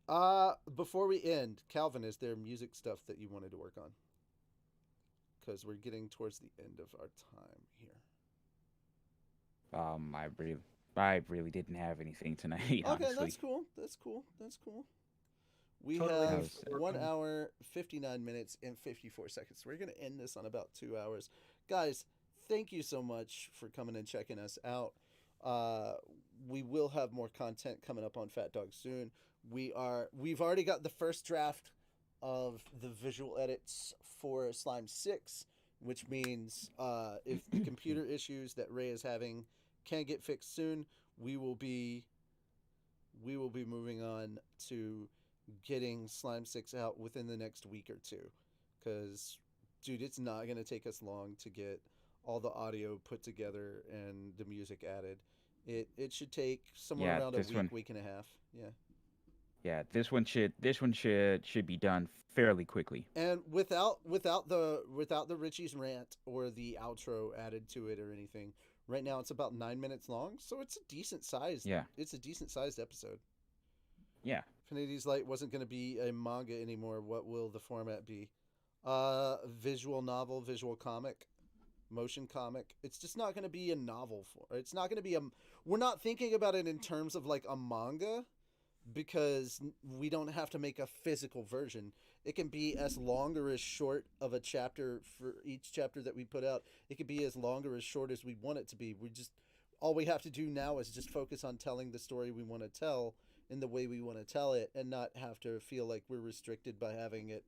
Before we end, Calvin, is there music stuff that you wanted to work on? Because we're getting towards the end of our time here. I really didn't have anything tonight. Okay, Honestly. that's cool. That's cool. That's cool. We Totally have understand. 1 hour, 59 minutes, and 54 seconds. We're going to end this on about 2 hours. Guys, thank you so much for coming and checking us out. We will have more content coming up on Fat Dog soon. We've already got the first draft of the visual edits for Slime 6, which means if the computer issues that Ray is having can get fixed soon, we will be moving on to getting Slime 6 out within the next week or two. Because, dude, it's not going to take us long to get all the audio put together and the music added. It should take somewhere around a week and a half. Yeah. Yeah, this one should be done fairly quickly. And without the Richie's rant or the outro added to it or anything, right now it's about 9 minutes long, so it's a decent sized. Yeah. It's a decent sized episode. Yeah. Infinity's Light wasn't going to be a manga anymore. What will the format be? Visual novel, visual comic, motion comic. It's just not going to be a novel it's not going to be we're not thinking about it in terms of like a manga, because we don't have to make a physical version. It can be as long or as short of a chapter for each chapter that we put out. It could be as long or as short as we want it to be. All we have to do now is just focus on telling the story we want to tell in the way we want to tell it, and not have to feel like we're restricted by having it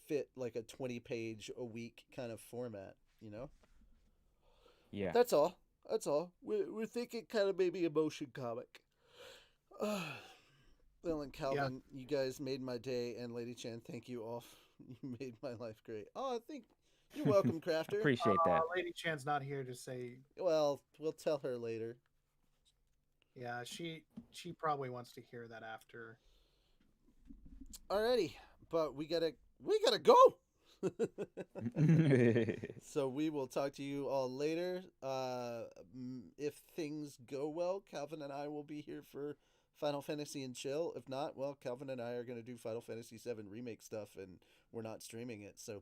fit like a 20-page a week kind of format, you know? Yeah. That's all. We're thinking kind of maybe a motion comic. Well, and Calvin, you guys made my day, and Lady Chan, thank you all. You made my life great. Oh, I think you're welcome, Crafter. Appreciate that. Lady Chan's not here to say. Well, we'll tell her later. Yeah, she probably wants to hear that after. Alrighty, but we gotta go. So we will talk to you all later. If things go well, Calvin and I will be here for Final Fantasy and chill. If not, well, Calvin and I are going to do Final Fantasy 7 remake stuff, and we're not streaming it, so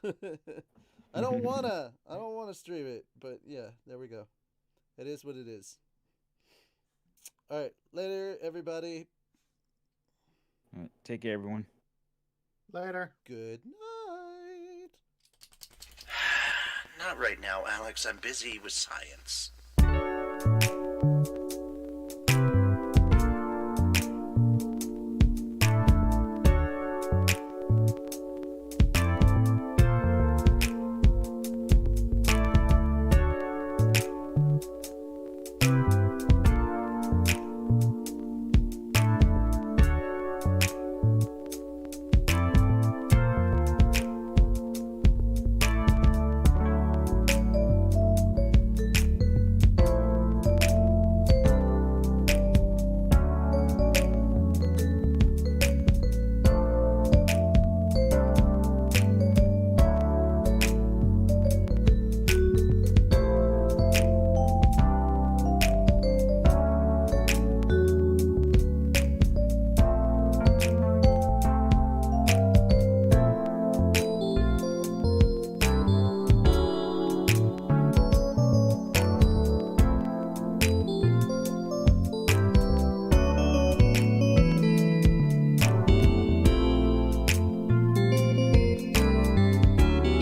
I don't wanna stream it, but yeah, there we go. It is what it is. All right, later, everybody. All right, take care, everyone. Later. Good night. Not right now, Alex. I'm busy with science.